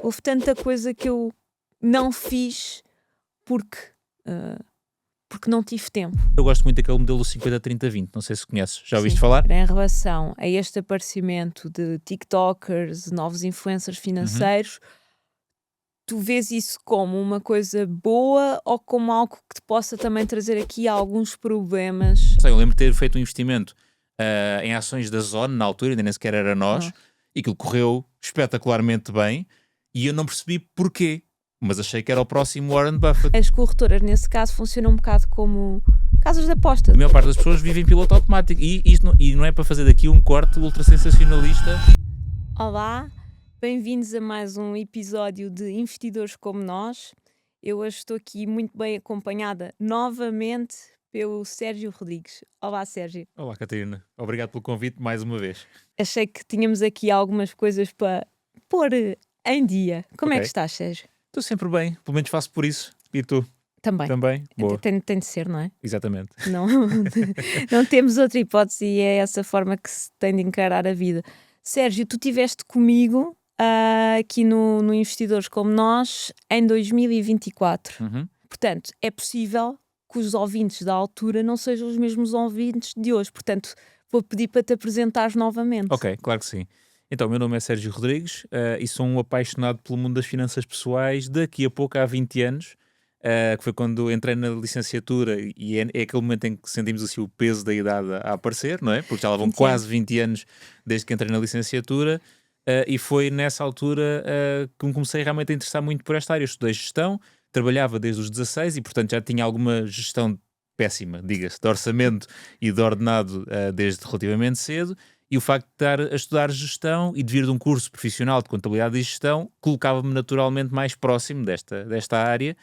Houve tanta coisa que eu não fiz porque, ah, porque não tive tempo. Eu gosto muito daquele modelo 50-30-20, não sei se conheces, já ouviste Sim, falar? era em relação a este aparecimento de TikTokers, novos influencers financeiros, tu vês isso como uma coisa boa ou como algo que te possa também trazer aqui alguns problemas? Sei, eu lembro de ter feito um investimento em ações da Zone, na altura, ainda nem sequer era nós, e aquilo correu espetacularmente bem, e eu não percebi porquê, mas achei que era o próximo Warren Buffett. As corretoras, nesse caso, funcionam um bocado como casas de aposta. A maior parte das pessoas vive em piloto automático, e não é para fazer daqui um corte ultra sensacionalista. Olá, bem-vindos a mais um episódio de Investidores como Nós. Eu hoje estou aqui muito bem acompanhada novamente pelo Sérgio Rodrigues. Olá, Sérgio. Olá, Catarina, obrigado pelo convite mais uma vez. Achei que tínhamos aqui algumas coisas para pôr em dia. Como é que Ok. estás, Sérgio? Estou sempre bem, pelo menos faço por isso. E tu? Também. Também? Boa, Tem de ser, não é? exatamente. Não, não temos outra hipótese e é essa forma que se tem de encarar a vida. Sérgio, tu estiveste comigo aqui no Investidores como Nós em 2024. Uhum. Portanto, é possível que os ouvintes da altura não sejam os mesmos ouvintes de hoje. Portanto, vou pedir para te apresentares novamente. Ok, claro que sim. Então, o meu nome é Sérgio Rodrigues e sou um apaixonado pelo mundo das finanças pessoais daqui a pouco, há 20 anos, que foi quando entrei na licenciatura e é aquele momento em que sentimos assim o peso da idade a aparecer, não é? Porque já lá vão 20 quase 20 anos desde que entrei na licenciatura e foi nessa altura que me comecei realmente a interessar muito por esta área. Eu estudei gestão, trabalhava desde os 16 e, portanto, já tinha alguma gestão péssima, diga-se, de orçamento e de ordenado desde relativamente cedo. E o facto de estar a estudar gestão e de vir de um curso profissional de contabilidade e gestão colocava-me naturalmente mais próximo desta área.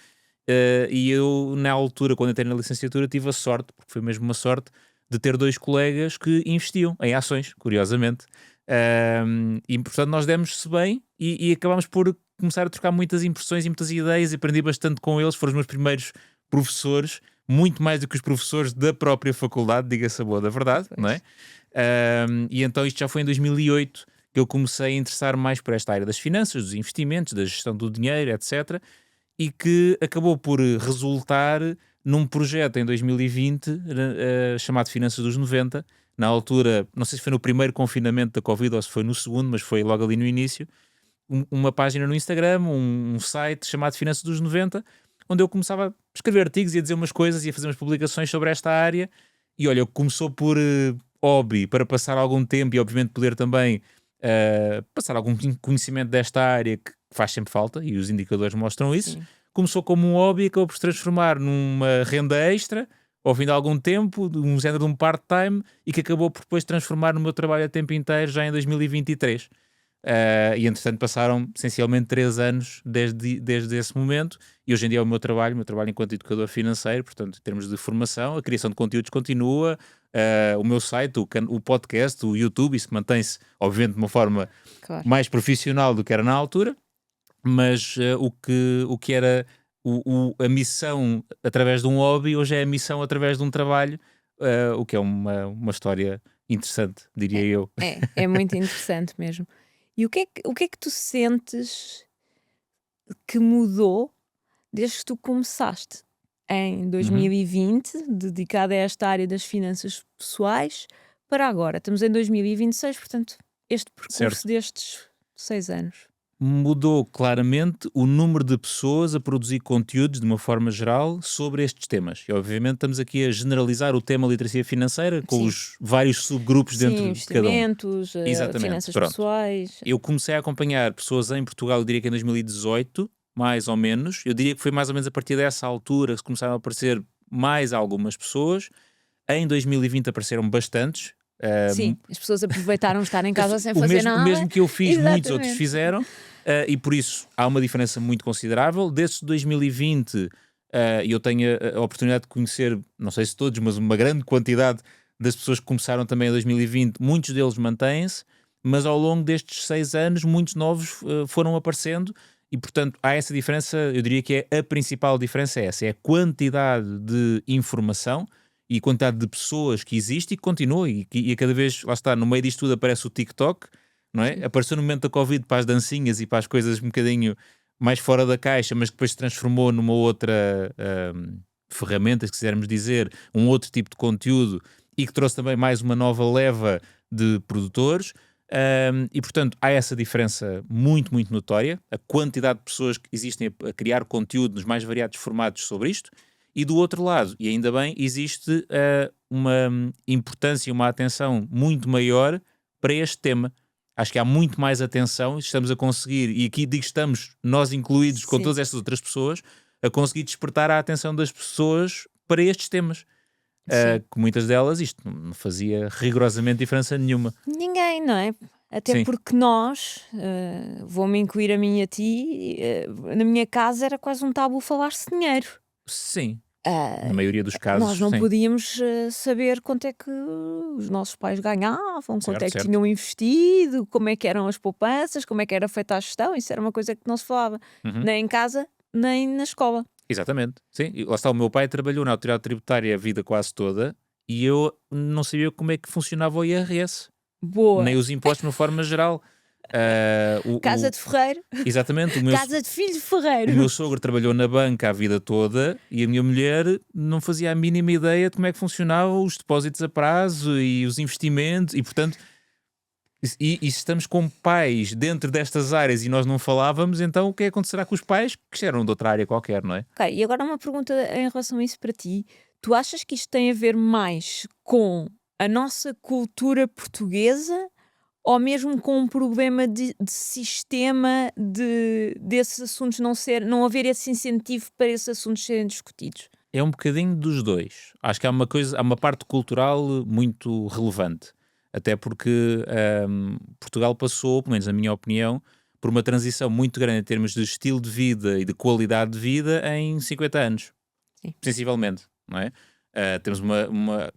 E eu, na altura, quando entrei na licenciatura, tive a sorte, porque foi mesmo uma sorte, de ter dois colegas que investiam em ações, curiosamente. E, portanto, nós demos-se bem e acabámos por começar a trocar muitas impressões e muitas ideias. E aprendi bastante com eles, foram os meus primeiros professores, muito mais do que os professores da própria faculdade, diga-se a boa da verdade, Pois. não é? E então isto já foi em 2008 que eu comecei a interessar mais por esta área das finanças, dos investimentos, da gestão do dinheiro, etc. E que acabou por resultar num projeto em 2020 chamado Finanças dos 90. Na altura, não sei se foi no primeiro confinamento da Covid ou se foi no segundo, mas foi logo ali no início, uma página no Instagram, um site chamado Finanças dos 90, onde eu começava a escrever artigos e a dizer umas coisas e a fazer umas publicações sobre esta área. E olha, começou por hobby, para passar algum tempo e obviamente poder também passar algum conhecimento desta área que faz sempre falta e os indicadores mostram isso. Sim. Começou como um hobby e acabou por se transformar numa renda extra ao fim de algum tempo, um género de um part-time, e que acabou por depois transformar no meu trabalho a tempo inteiro já em 2023. E entretanto passaram essencialmente 3 anos desde esse momento, e hoje em dia é o meu trabalho enquanto educador financeiro. Portanto, em termos de formação, a criação de conteúdos continua, o meu site, o podcast, o YouTube, isso mantém-se obviamente de uma forma Claro. mais profissional do que era na altura, mas o que era a missão através de um hobby, hoje é a missão através de um trabalho, o que é uma história interessante, diria eu. É muito interessante mesmo. E o que é que tu sentes que mudou desde que tu começaste em 2020, dedicado a esta área das finanças pessoais, para agora? Estamos em 2026, portanto, este percurso Certo. destes 6 anos. Mudou claramente o número de pessoas a produzir conteúdos de uma forma geral sobre estes temas. E obviamente estamos aqui a generalizar o tema literacia financeira com Sim. os vários subgrupos Sim, dentro de cada um. investimentos, Exatamente, finanças pronto. pessoais. Eu comecei a acompanhar pessoas em Portugal, eu diria que em 2018, mais ou menos. Eu diria que foi mais ou menos a partir dessa altura que começaram a aparecer mais algumas pessoas. Em 2020 apareceram bastantes. Sim, as pessoas aproveitaram estar em casa sem O fazer mesmo, nada. o mesmo que eu fiz, muitos outros Exatamente. fizeram, e por isso há uma diferença muito considerável. Desde 2020, eu tenho a oportunidade de conhecer, não sei se todos, mas uma grande quantidade das pessoas que começaram também em 2020, muitos deles mantêm-se, mas ao longo destes 6 anos, muitos novos foram aparecendo, e portanto há essa diferença. Eu diria que a principal diferença é essa, é a quantidade de informação e a quantidade de pessoas que existe e que continua, e a cada vez, lá está, no meio disto tudo aparece o TikTok, não é? Apareceu no momento da Covid para as dancinhas e para as coisas um bocadinho mais fora da caixa, mas que depois se transformou numa outra ferramenta, se quisermos dizer, um outro tipo de conteúdo, e que trouxe também mais uma nova leva de produtores. E portanto há essa diferença muito, muito notória, a quantidade de pessoas que existem a criar conteúdo nos mais variados formatos sobre isto, e do outro lado, e ainda bem, existe uma importância e uma atenção muito maior para este tema. Acho que há muito mais atenção, estamos a conseguir, e aqui digo estamos, nós incluídos com Sim. todas estas outras pessoas, a conseguir despertar a atenção das pessoas para estes temas. Que muitas delas isto não fazia rigorosamente diferença nenhuma. Ninguém, não é? Até Sim. porque nós, vou-me incluir a mim e a ti, na minha casa era quase um tabu falar-se de dinheiro. Sim, Ah, na maioria dos casos, nós não sim. podíamos saber quanto é que os nossos pais ganhavam, quanto Certo, é que certo. tinham investido, como é que eram as poupanças, como é que era feita a gestão. Isso era uma coisa que não se falava, Uhum. nem em casa, nem na escola. Exatamente, sim. E lá está, o meu pai trabalhou na autoridade tributária a vida quase toda e eu não sabia como é que funcionava o IRS, Boa. nem os impostos de uma forma geral. Casa de ferreiro, Exatamente, casa de filho de o ferreiro. meu sogro trabalhou na banca a vida toda e a minha mulher não fazia a mínima ideia de como é que funcionavam os depósitos a prazo e os investimentos e, portanto, e se estamos com pais dentro destas áreas e nós não falávamos, então o que acontecerá com os pais que eram de outra área qualquer, não é? Ok, e agora uma pergunta em relação a isso para ti. Tu achas que isto tem a ver mais com a nossa cultura portuguesa ou mesmo com um problema de sistema desses assuntos não haver esse incentivo para esses assuntos serem discutidos? É um bocadinho dos dois. Acho que há uma parte cultural muito relevante. Até porque Portugal passou, pelo menos na minha opinião, por uma transição muito grande em termos de estilo de vida e de qualidade de vida em 50 anos. Sim. Sensivelmente, não é? Temos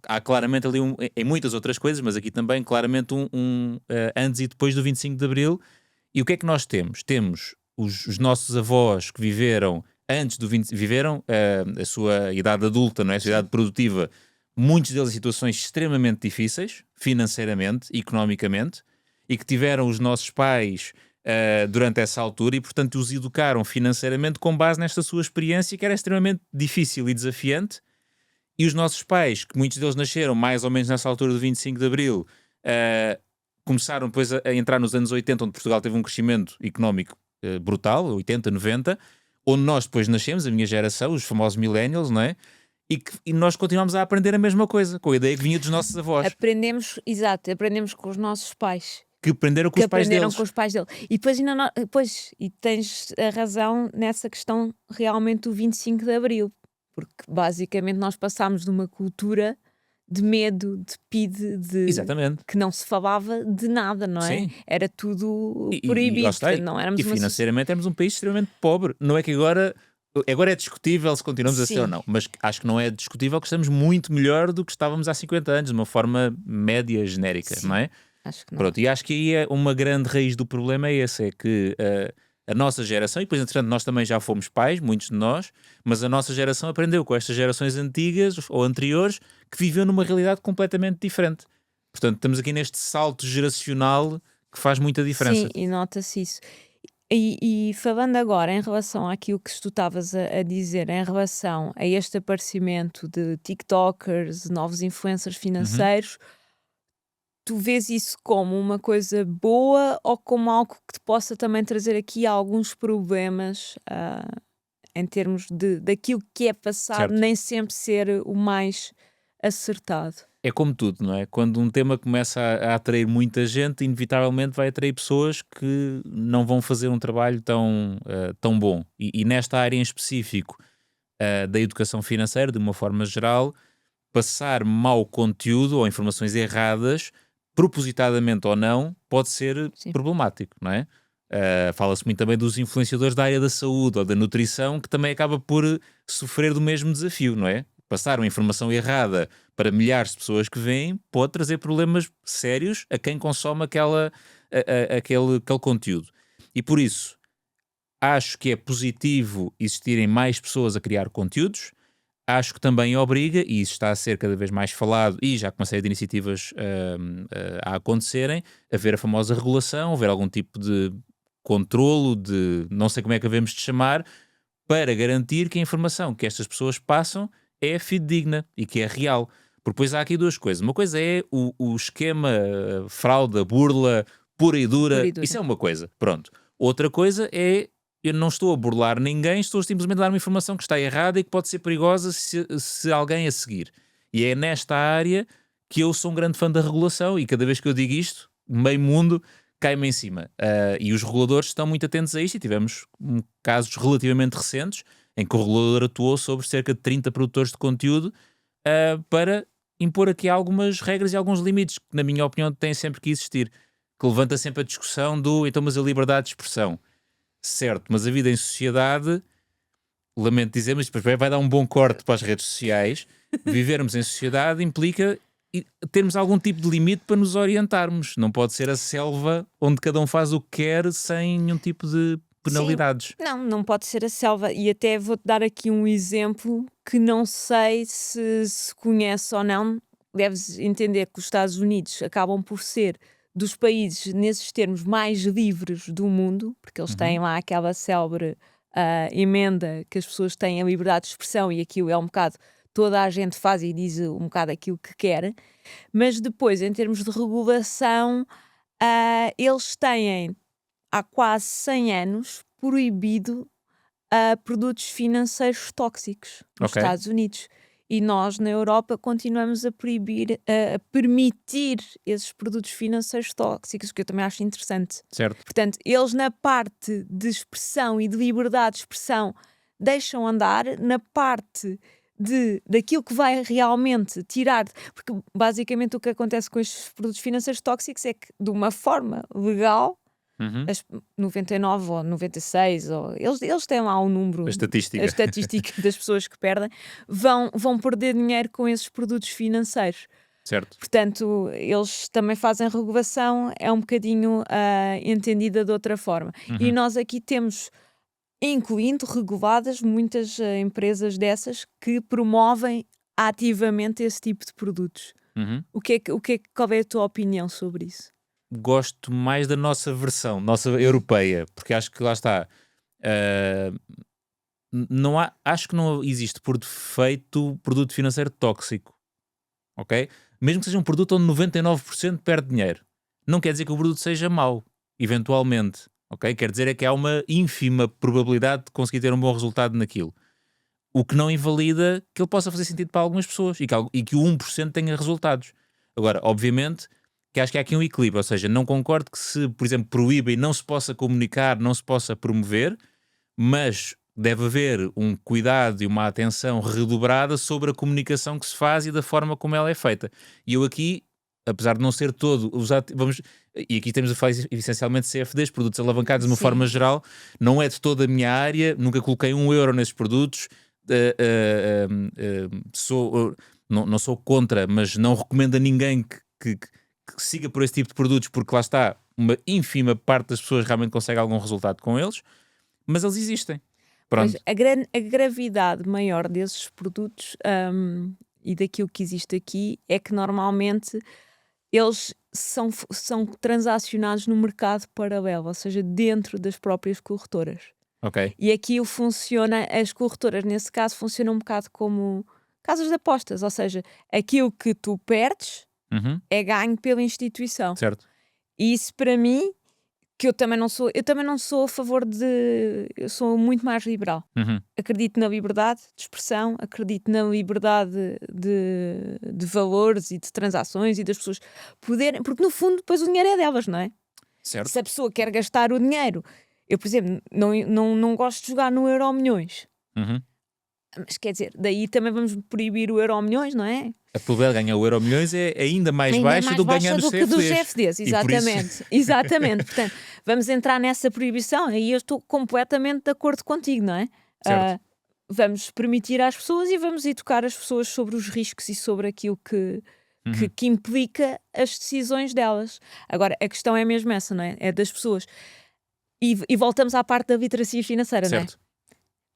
há claramente ali, em muitas outras coisas, mas aqui também claramente antes e depois do 25 de Abril. E o que é que nós temos? Temos os nossos avós que viveram antes do 20, viveram a sua idade adulta, não é? A sua idade produtiva, muitos deles em situações extremamente difíceis, financeiramente, economicamente, e que tiveram os nossos pais durante essa altura e, portanto, os educaram financeiramente com base nesta sua experiência que era extremamente difícil e desafiante. E os nossos pais, que muitos deles nasceram mais ou menos nessa altura do 25 de Abril, começaram depois a entrar nos anos 80, onde Portugal teve um crescimento económico brutal, 80, 90, onde nós depois nascemos, a minha geração, os famosos millennials, não é? E nós continuamos a aprender a mesma coisa, com a ideia que vinha dos nossos avós, Aprendemos com os nossos pais. que aprenderam com Que os pais aprenderam deles. com os pais dele. E depois, e tens a razão nessa questão realmente do 25 de Abril, porque basicamente nós passámos de uma cultura de medo, de PIDE, Exatamente. que não se falava de nada, não é? Sim. Era tudo E proibido, lá está, portanto, não éramos e financeiramente éramos um país extremamente pobre. Não é que agora é discutível se continuamos a ser ou Sim. não, mas acho que não é discutível que estamos muito melhor do que estávamos há 50 anos, de uma forma média, genérica, Sim. não é? Acho que não. Pronto, e acho que aí é uma grande raiz do problema é esse, é que a nossa geração, e depois entretanto nós também já fomos pais, muitos de nós, mas a nossa geração aprendeu com estas gerações antigas ou anteriores que viviam numa realidade completamente diferente. Portanto, estamos aqui neste salto geracional que faz muita diferença. Sim, e nota-se isso. E falando agora em relação àquilo que tu estavas a dizer, em relação a este aparecimento de TikTokers, novos influencers financeiros, tu vês isso como uma coisa boa ou como algo que te possa também trazer aqui alguns problemas em termos daquilo que é passado, Certo. nem sempre ser o mais acertado? É como tudo, não é? Quando um tema começa a atrair muita gente, inevitavelmente vai atrair pessoas que não vão fazer um trabalho tão bom. E nesta área em específico da educação financeira, de uma forma geral, passar mau conteúdo ou informações erradas, propositadamente ou não, pode ser Sim. problemático, não é? Fala-se muito também dos influenciadores da área da saúde ou da nutrição, que também acaba por sofrer do mesmo desafio, não é? Passar uma informação errada para milhares de pessoas que veem pode trazer problemas sérios a quem consome aquele conteúdo. E por isso, acho que é positivo existirem mais pessoas a criar conteúdos. acho que também obriga, e isso está a ser cada vez mais falado, e já com uma série de iniciativas a acontecerem, a haver a famosa regulação, haver algum tipo de controlo, de não sei como é que devemos de chamar, para garantir que a informação que estas pessoas passam é fidedigna e que é real. Porque depois há aqui duas coisas. Uma coisa é o esquema, fraude, burla, pura e Pura dura. e dura. Isso é uma coisa. Pronto. Outra coisa é eu não estou a burlar ninguém, estou simplesmente a dar uma informação que está errada e que pode ser perigosa se alguém a seguir. E é nesta área que eu sou um grande fã da regulação e cada vez que eu digo isto, meio mundo cai-me em cima. E os reguladores estão muito atentos a isto e tivemos casos relativamente recentes em que o regulador atuou sobre cerca de 30 produtores de conteúdo para impor aqui algumas regras e alguns limites que, na minha opinião, têm sempre que existir. Que levanta sempre a discussão do então, mas a liberdade de expressão. Certo, mas a vida em sociedade, lamento dizer, mas depois vai dar um bom corte para as redes sociais. Vivermos em sociedade implica termos algum tipo de limite para nos orientarmos. Não pode ser a selva onde cada um faz o que quer sem nenhum tipo de penalidades. Sim. Não pode ser a selva. E até vou-te dar aqui um exemplo que não sei se conhece ou não. Deves entender que os Estados Unidos acabam por ser dos países, nesses termos, mais livres do mundo, porque eles têm lá aquela célebre emenda que as pessoas têm a liberdade de expressão e aquilo é um bocado, toda a gente faz e diz um bocado aquilo que quer, mas depois, em termos de regulação, eles têm, há quase 100 anos, proibido produtos financeiros tóxicos nos Ok. Estados Unidos. E nós, na Europa, continuamos a proibir, a permitir esses produtos financeiros tóxicos, que eu também acho interessante. Certo. Portanto, eles na parte de expressão e de liberdade de expressão deixam andar, na parte daquilo que vai realmente tirar, porque basicamente o que acontece com estes produtos financeiros tóxicos é que, de uma forma legal, as 99 ou 96, ou, eles têm lá um número, A estatística. a estatística das pessoas que perdem, vão perder dinheiro com esses produtos financeiros. Certo. Portanto, eles também fazem regulação, é um bocadinho entendida de outra forma. E nós aqui temos, incluindo reguladas, muitas empresas dessas que promovem ativamente esse tipo de produtos. Qual é a tua opinião sobre isso? Gosto mais da nossa versão, nossa europeia, porque acho que lá está. Acho que não existe por defeito produto financeiro tóxico, ok? Mesmo que seja um produto onde 99% perde dinheiro, não quer dizer que o produto seja mau, eventualmente, ok? Quer dizer é que há uma ínfima probabilidade de conseguir ter um bom resultado naquilo. O que não invalida que ele possa fazer sentido para algumas pessoas e que o 1% tenha resultados. Agora, obviamente, que acho que há aqui um equilíbrio, ou seja, não concordo que se, por exemplo, proíba e não se possa comunicar, não se possa promover, mas deve haver um cuidado e uma atenção redobrada sobre a comunicação que se faz e da forma como ela é feita. E eu aqui, apesar de não ser todo, e aqui temos a falar essencialmente de CFDs, produtos alavancados de uma Sim. forma geral, não é de toda a minha área, nunca coloquei €1 nesses produtos, não sou contra, mas não recomendo a ninguém que siga por esse tipo de produtos, porque lá está, uma ínfima parte das pessoas realmente consegue algum resultado com eles, mas eles existem. Pronto. Pois, a gravidade maior desses produtos e daquilo que existe aqui é que normalmente eles são transacionados no mercado paralelo, ou seja, dentro das próprias corretoras. Ok. E aquilo funciona, as corretoras nesse caso funcionam um bocado como casas de apostas, ou seja, aquilo que tu perdes é ganho pela instituição. Certo. E isso para mim, que eu também não sou a favor eu sou muito mais liberal. Acredito na liberdade de expressão, acredito na liberdade de valores e de transações e das pessoas poderem, porque no fundo depois o dinheiro é delas, não é? Certo. Se a pessoa quer gastar o dinheiro, eu por exemplo não gosto de jogar no Euromilhões, mas quer dizer, daí também vamos proibir o Euromilhões, não é? A probabilidade de ganhar o €1.000.000 é ainda mais Ainda é baixa mais do que baixa ganhar do nos que dos CFDs. CFDs, E por isso- exatamente. Exatamente. Portanto, vamos entrar nessa proibição, aí eu estou completamente de acordo contigo, não é? Certo. Vamos permitir às pessoas e vamos educar as pessoas sobre os riscos e sobre aquilo que implica as decisões delas. Agora, a questão é mesmo essa, não é? É das pessoas. E voltamos à parte da literacia financeira, não é? Certo.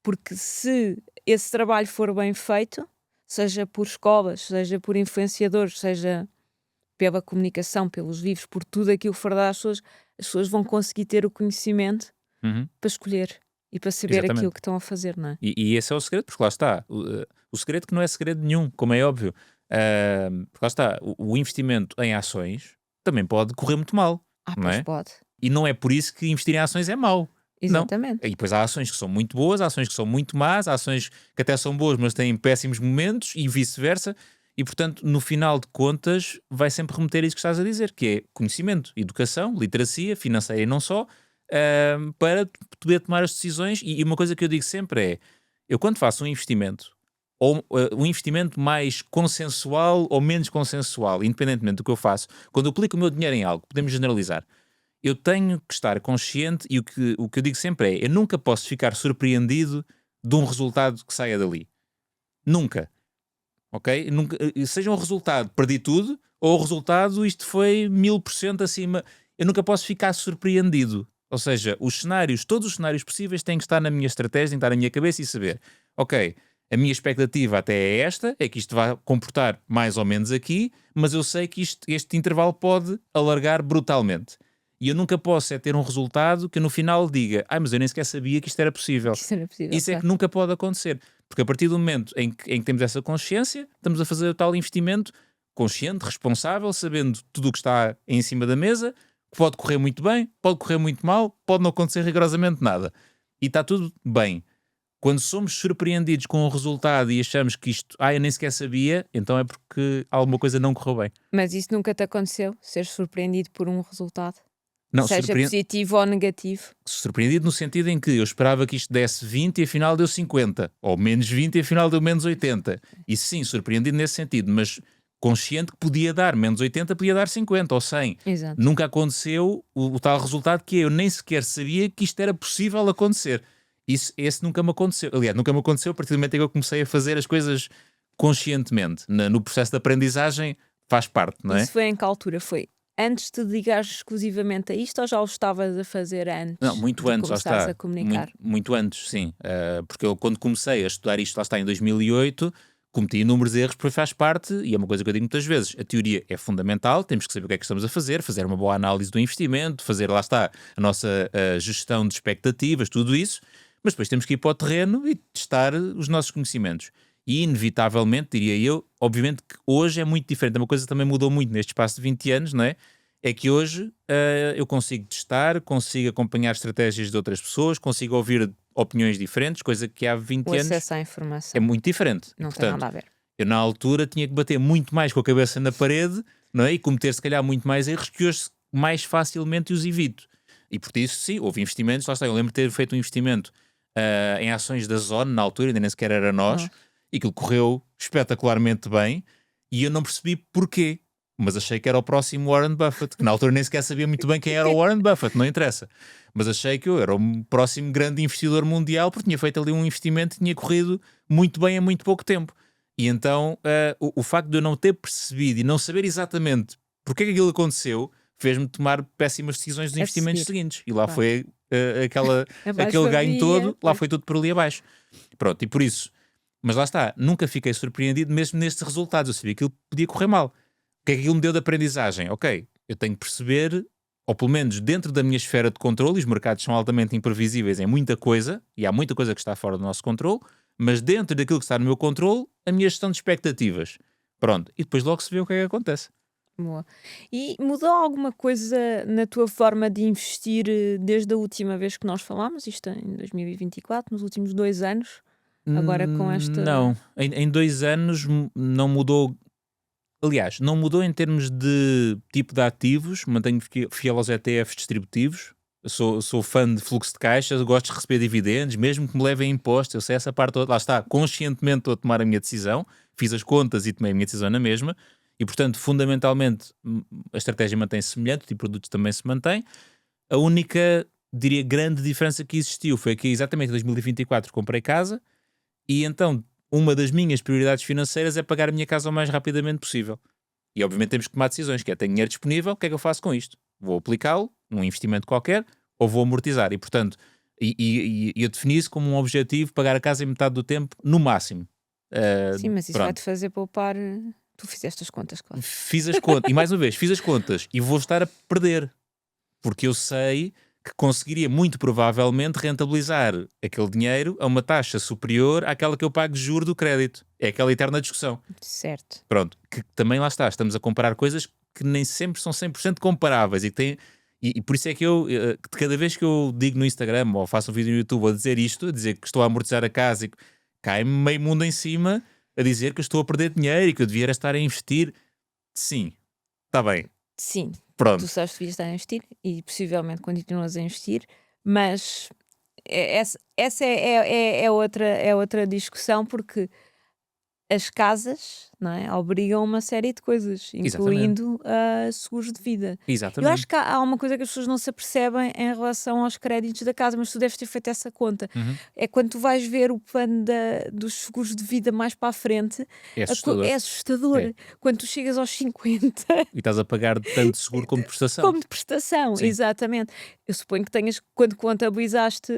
Porque se esse trabalho for bem feito, seja por escolas, seja por influenciadores, seja pela comunicação, pelos livros, por tudo aquilo que for dar às pessoas, as pessoas vão conseguir ter o conhecimento Uhum. para escolher e para saber aquilo Exatamente. que estão a fazer, não é? E esse é o segredo, porque lá está. O segredo que não é segredo nenhum, como é óbvio. Porque lá está, o investimento em ações também pode correr muito mal, não Pois é? pode. E não é por isso que investir em ações é mau. Não. Exatamente. E depois há ações que são muito boas, há ações que são muito más, há ações que até são boas, mas têm péssimos momentos e vice-versa. E, portanto, no final de contas, vai sempre remeter a isso que estás a dizer, que é conhecimento, educação, literacia, financeira e não só, para poder tomar as decisões. E uma coisa que eu digo sempre é, eu quando faço um investimento, ou um investimento mais consensual ou menos consensual, independentemente do que eu faço, quando eu aplico o meu dinheiro em algo, podemos generalizar, eu tenho que estar consciente e o que eu digo sempre é, eu nunca posso ficar surpreendido de um resultado que saia dali. Nunca. Ok? Nunca, seja um resultado, perdi tudo, ou o resultado, isto foi 1000% acima. Eu nunca posso ficar surpreendido. Ou seja, todos os cenários possíveis têm que estar na minha estratégia, têm que estar na minha cabeça e saber, ok, a minha expectativa até é esta, é que isto vai comportar mais ou menos aqui, mas eu sei que este intervalo pode alargar brutalmente. E eu nunca posso ter um resultado que no final diga, mas eu nem sequer sabia que isto era possível. Isso era possível. Isso é que nunca pode acontecer. Porque a partir do momento em que temos essa consciência, estamos a fazer o tal investimento consciente, responsável, sabendo tudo o que está em cima da mesa, que pode correr muito bem, pode correr muito mal, pode não acontecer rigorosamente nada. E está tudo bem. Quando somos surpreendidos com o resultado e achamos que isto, eu nem sequer sabia, então é porque alguma coisa não correu bem. Mas isso nunca te aconteceu? Ser surpreendido por um resultado? Não, Seja positivo ou negativo? surpreendido no sentido em que eu esperava que isto desse 20 e afinal deu 50, ou menos 20 e afinal deu menos 80. Isso sim, surpreendido nesse sentido, mas consciente que podia dar menos 80, podia dar 50 ou 100. Exato. Nunca aconteceu o tal resultado que eu nem sequer sabia que isto era possível acontecer. Esse nunca me aconteceu. Aliás, nunca me aconteceu a partir do momento em que eu comecei a fazer as coisas conscientemente. No processo de aprendizagem faz parte, não é? Isso foi em que altura? Foi antes de te dedicares exclusivamente a isto ou já o estavas a fazer antes? Não, muito de antes, lá começares está. a comunicar? Muito antes, sim. Porque eu, quando comecei a estudar isto, lá está, em 2008, cometi inúmeros erros, porque faz parte, e é uma coisa que eu digo muitas vezes, a teoria é fundamental, temos que saber o que é que estamos a fazer uma boa análise do investimento, fazer, lá está, a nossa gestão de expectativas, tudo isso, mas depois temos que ir para o terreno e testar os nossos conhecimentos. E, inevitavelmente, diria eu, obviamente que hoje é muito diferente, uma coisa que também mudou muito neste espaço de 20 anos, não é? É que hoje eu consigo testar, consigo acompanhar estratégias de outras pessoas, consigo ouvir opiniões diferentes, coisa que há 20 O anos acesso à informação é muito diferente. não E, tem portanto, nada a ver. eu na altura tinha que bater muito mais com a cabeça na parede, não é? E cometer se calhar muito mais erros que hoje mais facilmente os evito. E por isso, sim, houve investimentos, lá está, eu lembro de ter feito um investimento em ações da Zone na altura, ainda nem sequer era nós, e aquilo correu espetacularmente bem, e eu não percebi porquê. Mas achei que era o próximo Warren Buffett, que na altura nem sequer sabia muito bem quem era o Warren Buffett, não interessa. Mas achei que eu era o próximo grande investidor mundial, porque tinha feito ali um investimento que tinha corrido muito bem em muito pouco tempo. E então o facto de eu não ter percebido e não saber exatamente porque é que aquilo aconteceu, fez-me tomar péssimas decisões dos investimentos seguintes. E lá foi aquele ganho todo, lá foi tudo por ali abaixo. Pronto, e por isso. Mas lá está, nunca fiquei surpreendido mesmo nestes resultados. Eu sabia que aquilo podia correr mal. O que é que aquilo me deu de aprendizagem? Ok, eu tenho que perceber, ou pelo menos dentro da minha esfera de controle, os mercados são altamente imprevisíveis em muita coisa, e há muita coisa que está fora do nosso controle, mas dentro daquilo que está no meu controle, a minha gestão de expectativas. Pronto, e depois logo se vê o que é que acontece. Boa. E mudou alguma coisa na tua forma de investir desde a última vez que nós falámos, isto em 2024, nos últimos 2 anos? Agora com esta... Não, em 2 anos não mudou. Aliás, não mudou em termos de tipo de ativos, mantenho fiel aos ETFs distributivos, sou fã de fluxo de caixa, gosto de receber dividendos, mesmo que me levem impostos, eu sei essa parte toda, lá está, conscientemente estou a tomar a minha decisão, fiz as contas e tomei a minha decisão na mesma, e portanto, fundamentalmente, a estratégia mantém-se semelhante, o tipo de produtos também se mantém. A única, diria, grande diferença que existiu foi que exatamente em 2024 comprei casa, e então uma das minhas prioridades financeiras é pagar a minha casa o mais rapidamente possível. E obviamente temos que tomar decisões, que é, tenho dinheiro disponível, o que é que eu faço com isto? Vou aplicá-lo num investimento qualquer ou vou amortizar? E portanto, E eu defini isso como um objetivo, pagar a casa em metade do tempo, no máximo. Sim, mas isso Pronto. vai-te fazer poupar. Tu fizeste as contas, claro. Fiz as contas, e mais uma vez, fiz as contas e vou estar a perder, porque eu sei que conseguiria muito provavelmente rentabilizar aquele dinheiro a uma taxa superior àquela que eu pago de juro do crédito. É aquela eterna discussão. Certo. Pronto, que também lá está, estamos a comparar coisas que nem sempre são 100% comparáveis e que têm. E por isso é que eu, cada vez que eu digo no Instagram ou faço um vídeo no YouTube a dizer isto, a dizer que estou a amortizar a casa e cai-me meio mundo em cima a dizer que eu estou a perder dinheiro e que eu devia estar a investir. Sim, está bem, Sim, pronto. tu sabes que devias estar a investir e possivelmente continuas a investir, mas essa é outra discussão, porque as casas, não é, obrigam a uma série de coisas, Exatamente, incluindo seguros de vida. Eu acho exatamente. que há uma coisa que as pessoas não se apercebem em relação aos créditos da casa, mas tu deves ter feito essa conta. Uhum. É quando tu vais ver o plano dos seguros de vida mais para a frente, É assustador. é assustador. É. Quando tu chegas aos 50, E estás a pagar tanto seguro como de prestação. como de prestação, Sim. exatamente. Eu suponho que tenhas, quando contabilizaste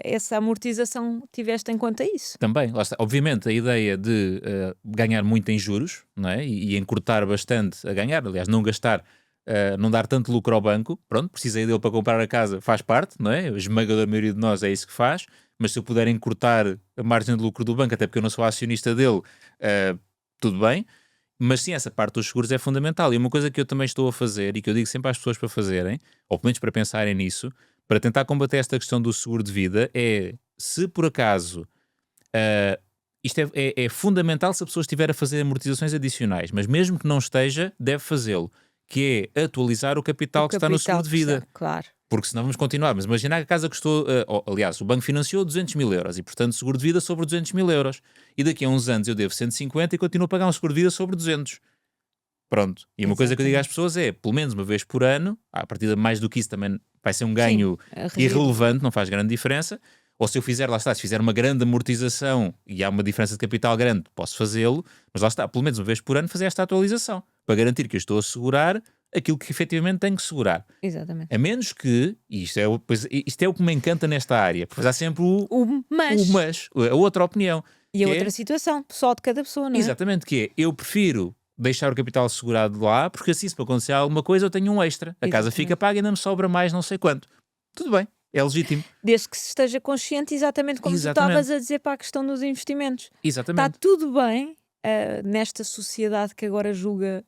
essa amortização, tiveste em conta isso. Também, lá está. Obviamente, a ideia de ganhar muito em juros, não é? E encurtar bastante a ganhar, aliás, não gastar, não dar tanto lucro ao banco, pronto, precisei dele para comprar a casa, faz parte, não é? A esmagadora maioria de nós é isso que faz, mas se eu puder encurtar a margem de lucro do banco, até porque eu não sou acionista dele, tudo bem. Mas sim, essa parte dos seguros é fundamental. E uma coisa que eu também estou a fazer e que eu digo sempre às pessoas para fazerem, ou pelo menos para pensarem nisso, para tentar combater esta questão do seguro de vida, é se por acaso isto é fundamental se a pessoa estiver a fazer amortizações adicionais, mas mesmo que não esteja, deve fazê-lo, que é atualizar o capital que está no seguro de vida. Claro. Porque senão vamos continuar. Mas imaginar que a casa custou, aliás, o banco financiou 200 mil euros e, portanto, seguro de vida sobre 200 mil euros. E daqui a uns anos eu devo 150 e continuo a pagar um seguro de vida sobre 200. Pronto. E uma coisa que eu digo às pessoas é, pelo menos uma vez por ano, a partir de mais do que isso também vai ser um ganho irrelevante, não faz grande diferença. Ou se eu fizer, lá está, se fizer uma grande amortização e há uma diferença de capital grande, posso fazê-lo, mas lá está, pelo menos uma vez por ano fazer esta atualização, para garantir que eu estou a segurar aquilo que efetivamente tenho que segurar. Exatamente. A menos que, e isto é o que me encanta nesta área, porque há sempre o mas. a outra opinião. E a outra situação, pessoal de cada pessoa, não é? Exatamente, que é, eu prefiro deixar o capital segurado lá, porque assim se me acontecer alguma coisa eu tenho um extra. A casa fica paga e ainda me sobra mais não sei quanto. Tudo bem, é legítimo. Desde que se esteja consciente, exatamente como tu estavas a dizer para a questão dos investimentos. Exatamente. Está tudo bem nesta sociedade que agora julga.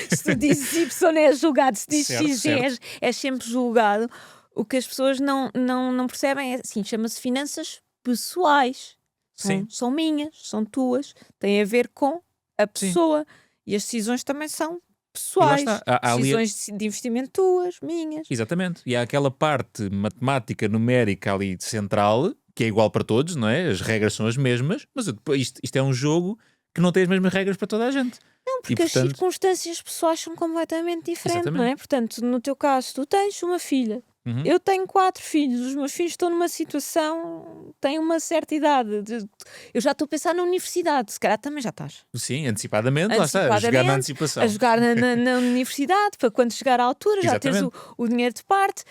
Se tu dizes Y é julgado, se dizes X é sempre julgado. O que as pessoas não percebem é assim, chama-se finanças pessoais. São minhas, são tuas, tem a ver com a pessoa. E as decisões também são pessoais. Há decisões de investimento tuas, minhas. Exatamente. E há aquela parte matemática, numérica ali central, que é igual para todos, não é? As regras são as mesmas, mas isto é um jogo que não tem as mesmas regras para toda a gente. Não, porque as circunstâncias pessoais são completamente diferentes, não é? Portanto, no teu caso, tu tens uma filha. Eu tenho 4 filhos, os meus filhos estão numa situação, têm uma certa idade. Eu já estou a pensar na universidade, se calhar também já estás. Sim, antecipadamente, lá está, a jogar na antecipação. A jogar na universidade, para quando chegar à altura já tens o dinheiro de parte.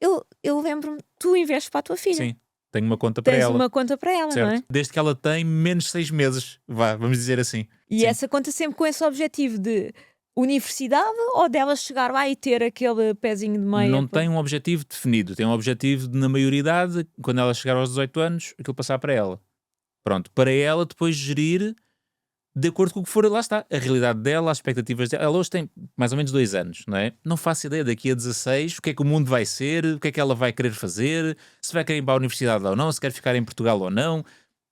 Eu lembro-me, tu investes para a tua filha. Sim, tenho uma conta para ela. Tens uma conta para ela, certo. não é? Desde que ela tem menos de 6 meses, vamos dizer assim. E essa conta sempre com esse objetivo de universidade ou dela chegar lá e ter aquele pezinho de meia? Não tem um objetivo definido, tem um objetivo de, na maioridade, quando ela chegar aos 18 anos, aquilo passar para ela. Pronto, para ela depois gerir de acordo com o que for, lá está, a realidade dela, as expectativas dela. Ela hoje tem mais ou menos 2 anos, não é? Não faço ideia daqui a 16 o que é que o mundo vai ser, o que é que ela vai querer fazer, se vai querer ir para a universidade ou não, se quer ficar em Portugal ou não.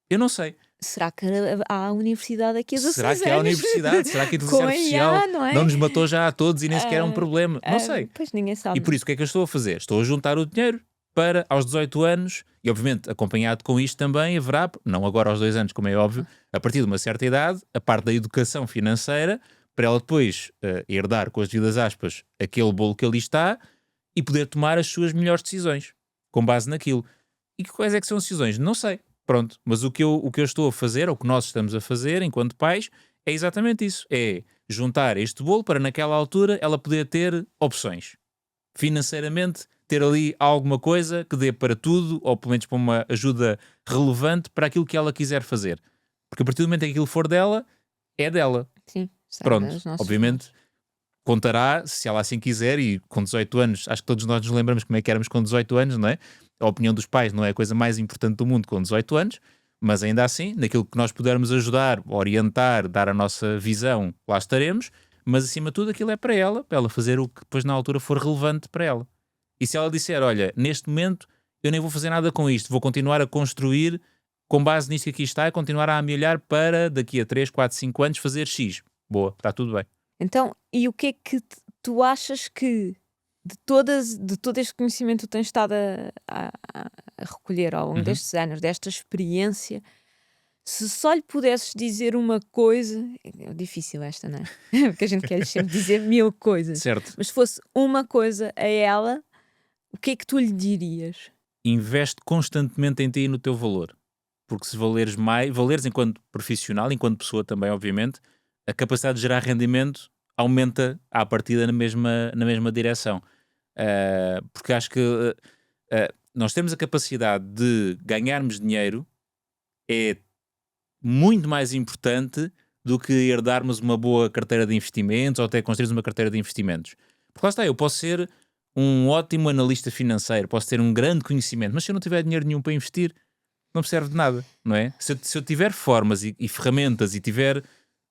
Eu não sei. Será que há a universidade aqui a 16 Será que há a universidade? Será que a inteligência artificial não nos matou já a todos e nem sequer é um problema? Não sei. Pois ninguém sabe. E por isso, o que é que eu estou a fazer? Estou a juntar o dinheiro para aos 18 anos, e obviamente acompanhado com isto também haverá, não agora aos 2 anos, como é óbvio, a partir de uma certa idade, a parte da educação financeira, para ela depois herdar, com as devidas aspas, aquele bolo que ali está e poder tomar as suas melhores decisões, com base naquilo. E quais é que são as decisões? Não sei. Pronto, mas o que eu estou a fazer, ou o que nós estamos a fazer enquanto pais, é exatamente isso. É juntar este bolo para naquela altura ela poder ter opções. Financeiramente ter ali alguma coisa que dê para tudo, ou pelo menos para uma ajuda relevante para aquilo que ela quiser fazer. Porque a partir do momento em que aquilo for dela, é dela. Sim, está Pronto, nos nossos obviamente contará, se ela assim quiser, e com 18 anos, acho que todos nós nos lembramos como é que éramos com 18 anos, não é? A opinião dos pais não é a coisa mais importante do mundo com 18 anos, mas ainda assim, naquilo que nós pudermos ajudar, orientar, dar a nossa visão, lá estaremos, mas acima de tudo aquilo é para ela fazer o que depois na altura for relevante para ela. E se ela disser, olha, neste momento eu nem vou fazer nada com isto, vou continuar a construir com base nisto que aqui está, e continuar a amelhar para daqui a 3, 4, 5 anos fazer X. Boa, está tudo bem. Então, e o que é que tu achas que de todo este conhecimento que tu tens estado a recolher ao longo Uhum. destes anos, desta experiência, se só lhe pudesses dizer uma coisa, é difícil esta, não é? Porque a gente quer sempre dizer mil coisas, Certo. mas se fosse uma coisa a ela, o que é que tu lhe dirias? Investe constantemente em ti e no teu valor. Porque se valeres mais, valeres enquanto profissional, enquanto pessoa também, obviamente, a capacidade de gerar rendimento aumenta à partida na mesma direção. Porque acho que nós temos a capacidade de ganharmos dinheiro é muito mais importante do que herdarmos uma boa carteira de investimentos ou até construirmos uma carteira de investimentos. Porque lá está, eu posso ser um ótimo analista financeiro, posso ter um grande conhecimento, mas se eu não tiver dinheiro nenhum para investir, não me serve de nada, não é? Se eu tiver formas e ferramentas e tiver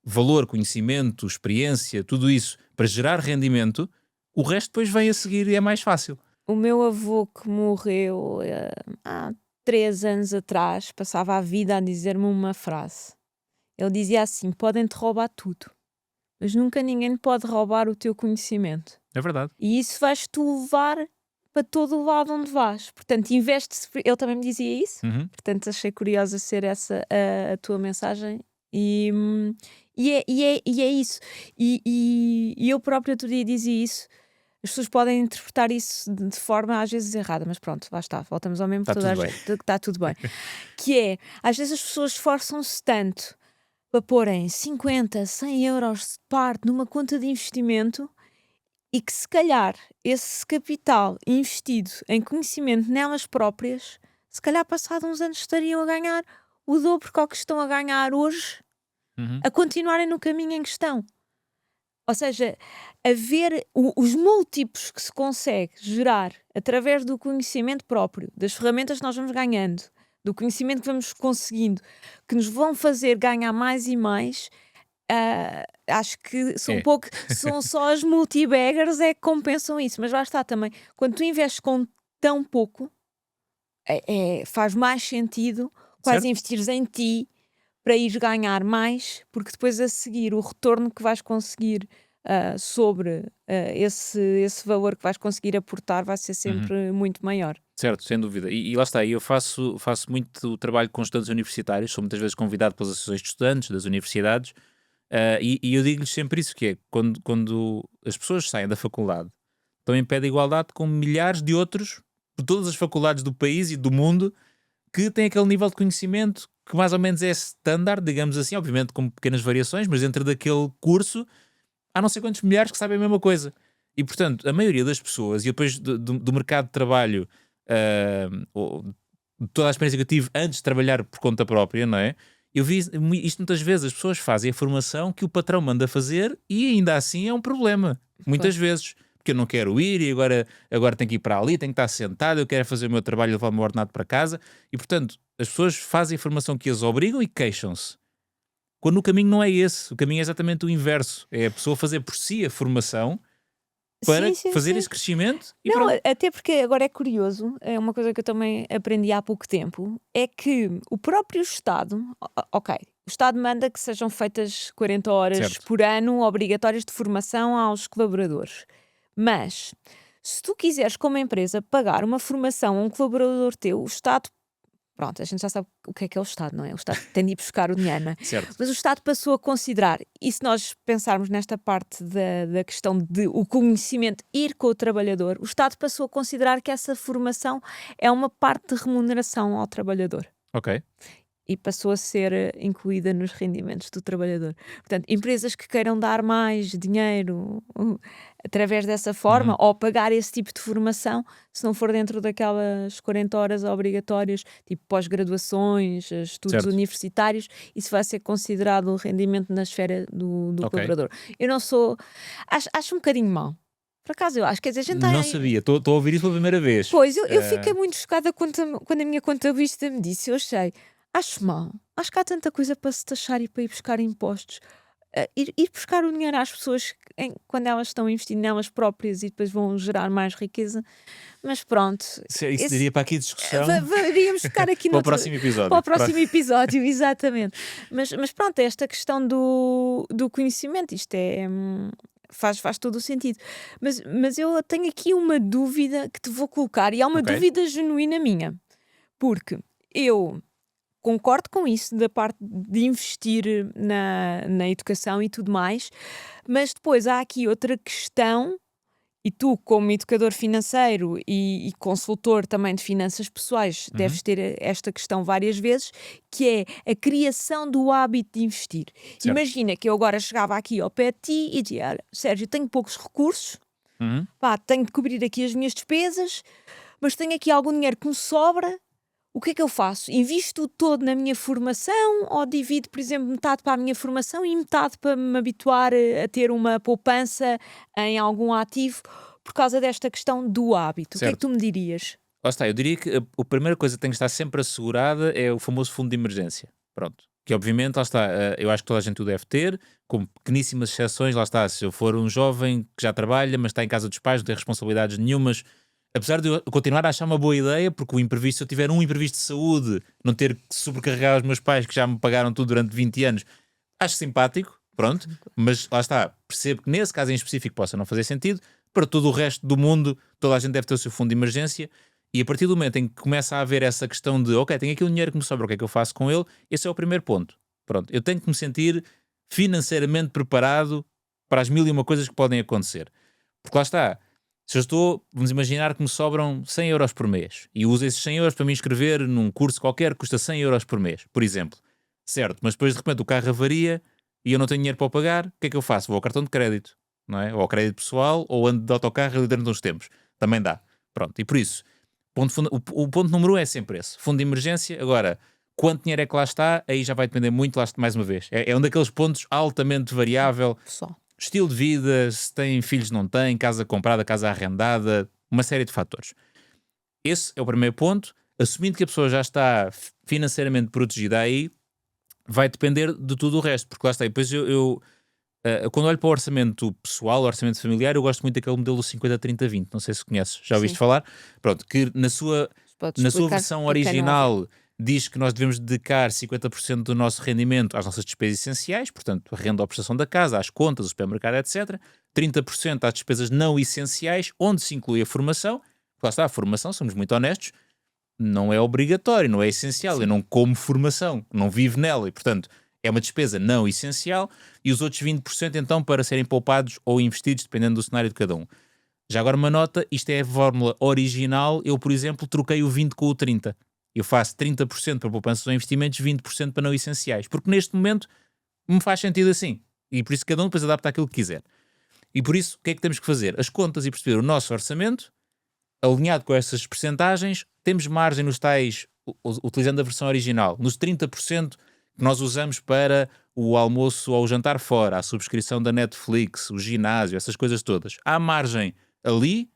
valor, conhecimento, experiência, tudo isso para gerar rendimento, o resto depois vem a seguir e é mais fácil. O meu avô que morreu há 3 anos atrás passava a vida a dizer-me uma frase. Ele dizia assim: podem-te roubar tudo, mas nunca ninguém pode roubar o teu conhecimento. É verdade. E isso vais-te levar para todo o lado onde vais. Portanto, investe-se. Ele também me dizia isso. Uhum. Portanto, achei curiosa ser essa a tua mensagem. E é isso. E eu própria outro dia dizia isso. As pessoas podem interpretar isso de forma às vezes errada, mas pronto, lá está, voltamos ao mesmo que Está toda a tudo bem. gente, que está tudo bem. Que é, às vezes as pessoas esforçam-se tanto para porem 50, 100 euros de parte numa conta de investimento e que se calhar esse capital investido em conhecimento nelas próprias, se calhar passado uns anos estariam a ganhar o dobro que o que estão a ganhar hoje, Uhum. a continuarem no caminho em que estão. Ou seja, haver os múltiplos que se consegue gerar através do conhecimento próprio, das ferramentas que nós vamos ganhando, do conhecimento que vamos conseguindo, que nos vão fazer ganhar mais e mais, acho que são, são só as multibaggers é que compensam isso. Mas lá está também, quando tu investes com tão pouco, faz mais sentido quase Certo. investires em ti para ires ganhar mais, porque depois a seguir o retorno que vais conseguir sobre esse valor que vais conseguir aportar vai ser sempre muito maior. Certo, sem dúvida. E lá está, eu faço muito trabalho com estudantes universitários, sou muitas vezes convidado pelas associações de estudantes das universidades, e eu digo-lhes sempre isso, que é, quando as pessoas saem da faculdade, estão em pé de igualdade com milhares de outros, de todas as faculdades do país e do mundo, que têm aquele nível de conhecimento que mais ou menos é standard, digamos assim, obviamente com pequenas variações, mas dentro daquele curso há não sei quantos milhares que sabem a mesma coisa. E, portanto, a maioria das pessoas, e depois do mercado de trabalho, toda a experiência que eu tive antes de trabalhar por conta própria, não é? Eu vi isto muitas vezes, as pessoas fazem a formação que o patrão manda fazer e ainda assim é um problema. Muitas vezes. Porque eu não quero ir e agora tenho que ir para ali, tenho que estar sentado, eu quero fazer o meu trabalho e levar o meu ordenado para casa. E, portanto, as pessoas fazem a formação que as obrigam e queixam-se. Quando o caminho não é esse, o caminho é exatamente o inverso. É a pessoa fazer por si a formação para fazer esse crescimento e Não, pronto. até porque agora é curioso, é uma coisa que eu também aprendi há pouco tempo, é que o próprio Estado, ok, o Estado manda que sejam feitas 40 horas Certo. por ano obrigatórias de formação aos colaboradores. Mas, se tu quiseres, como empresa, pagar uma formação a um colaborador teu, o Estado, pronto, a gente já sabe o que é o Estado, não é? O Estado tem de ir buscar o dinheiro, não é? Certo. Mas o Estado passou a considerar, e se nós pensarmos nesta parte da questão de o conhecimento ir com o trabalhador, o Estado passou a considerar que essa formação é uma parte de remuneração ao trabalhador. Ok. e passou a ser incluída nos rendimentos do trabalhador. Portanto, empresas que queiram dar mais dinheiro através dessa forma, Uhum. ou pagar esse tipo de formação, se não for dentro daquelas 40 horas obrigatórias, tipo pós-graduações, estudos Certo. universitários, isso vai ser considerado um rendimento na esfera do Ok. colaborador. Eu não sou. Acho um bocadinho mau. Por acaso, eu acho, quer dizer, a gente está. Não sabia. Estou a ouvir isso pela primeira vez. Pois, eu fiquei muito chocada quando a minha contabilista me disse. Eu achei, acho mal. Acho que há tanta coisa para se taxar e para ir buscar impostos. Ir buscar o dinheiro às pessoas quando elas estão investindo nelas próprias e depois vão gerar mais riqueza. Mas pronto, Isso daria para aqui discussão iríamos ficar aqui para o noutro, próximo episódio. para o próximo episódio, exatamente. Mas pronto, esta questão do conhecimento, isto faz todo o sentido. Mas eu tenho aqui uma dúvida que te vou colocar, e é uma Ok. dúvida genuína minha, porque eu concordo com isso, da parte de investir na educação e tudo mais, mas depois há aqui outra questão, e tu, como educador financeiro e consultor também de finanças pessoais, Uhum. deves ter esta questão várias vezes, que é a criação do hábito de investir. Certo. Imagina que eu agora chegava aqui ao pé de ti e dizia: "Olha, Sérgio, tenho poucos recursos, Uhum. pá, tenho de cobrir aqui as minhas despesas, mas tenho aqui algum dinheiro que me sobra. O que é que eu faço? Invisto todo na minha formação, ou divido, por exemplo, metade para a minha formação e metade para me habituar a ter uma poupança em algum ativo por causa desta questão do hábito?" O que é que Certo. tu me dirias? Lá está, eu diria que a primeira coisa que tem que estar sempre assegurada é o famoso fundo de emergência. Pronto. Que obviamente, lá está, eu acho que toda a gente o deve ter, com pequeníssimas exceções, lá está, se eu for um jovem que já trabalha, mas está em casa dos pais, não tem responsabilidades nenhumas, apesar de eu continuar a achar uma boa ideia, porque o imprevisto, se eu tiver um imprevisto de saúde, não ter que sobrecarregar os meus pais que já me pagaram tudo durante 20 anos, acho simpático, pronto, mas lá está, percebo que nesse caso em específico possa não fazer sentido, para todo o resto do mundo, toda a gente deve ter o seu fundo de emergência, e a partir do momento em que começa a haver essa questão de, ok, tenho aqui um dinheiro que me sobra, o que é que eu faço com ele? Esse é o primeiro ponto. Pronto, eu tenho que me sentir financeiramente preparado para as mil e uma coisas que podem acontecer. Porque lá está, se eu estou, vamos imaginar que me sobram 100 euros por mês e uso esses 100 euros para me inscrever num curso qualquer que custa 100 euros por mês, por exemplo. Certo, mas depois de repente o carro avaria e eu não tenho dinheiro para o pagar, o que é que eu faço? Vou ao cartão de crédito, não é? Ou ao crédito pessoal, ou ando de autocarro ali durante uns tempos. Também dá. Pronto, e por isso, o ponto número um é sempre esse. Fundo de emergência. Agora, quanto dinheiro é que lá está? Aí já vai depender muito, lá, mais uma vez. É um daqueles pontos altamente variável. Pessoal, Estilo de vida, se tem filhos, não tem, casa comprada, casa arrendada, uma série de fatores. Esse é o primeiro ponto. Assumindo que a pessoa já está financeiramente protegida aí, vai depender de tudo o resto. Porque lá está. E depois quando olho para o orçamento pessoal, o orçamento familiar, eu gosto muito daquele modelo 50-30-20. Não sei se conheces, já ouviste sim. falar? Pronto, que na sua Podes explicar versão porque é nova. original diz que nós devemos dedicar 50% do nosso rendimento às nossas despesas essenciais, portanto, a renda ou prestação da casa, às contas, o supermercado, etc. 30% às despesas não essenciais, onde se inclui a formação. Lá está, a formação, somos muito honestos, não é obrigatório, não é essencial. Eu Sim. não como formação, não vivo nela e, portanto, é uma despesa não essencial. E os outros 20% então para serem poupados ou investidos, dependendo do cenário de cada um. Já agora uma nota, isto é a fórmula original. Eu, por exemplo, troquei o 20 com o 30. Eu faço 30% para poupanças ou investimentos, 20% para não essenciais. Porque neste momento me faz sentido assim. E por isso cada um depois adapta aquilo que quiser. E por isso, o que é que temos que fazer? As contas e perceber o nosso orçamento, alinhado com essas percentagens, temos margem nos tais, utilizando a versão original, nos 30% que nós usamos para o almoço ou o jantar fora, a subscrição da Netflix, o ginásio, essas coisas todas. Há margem ali,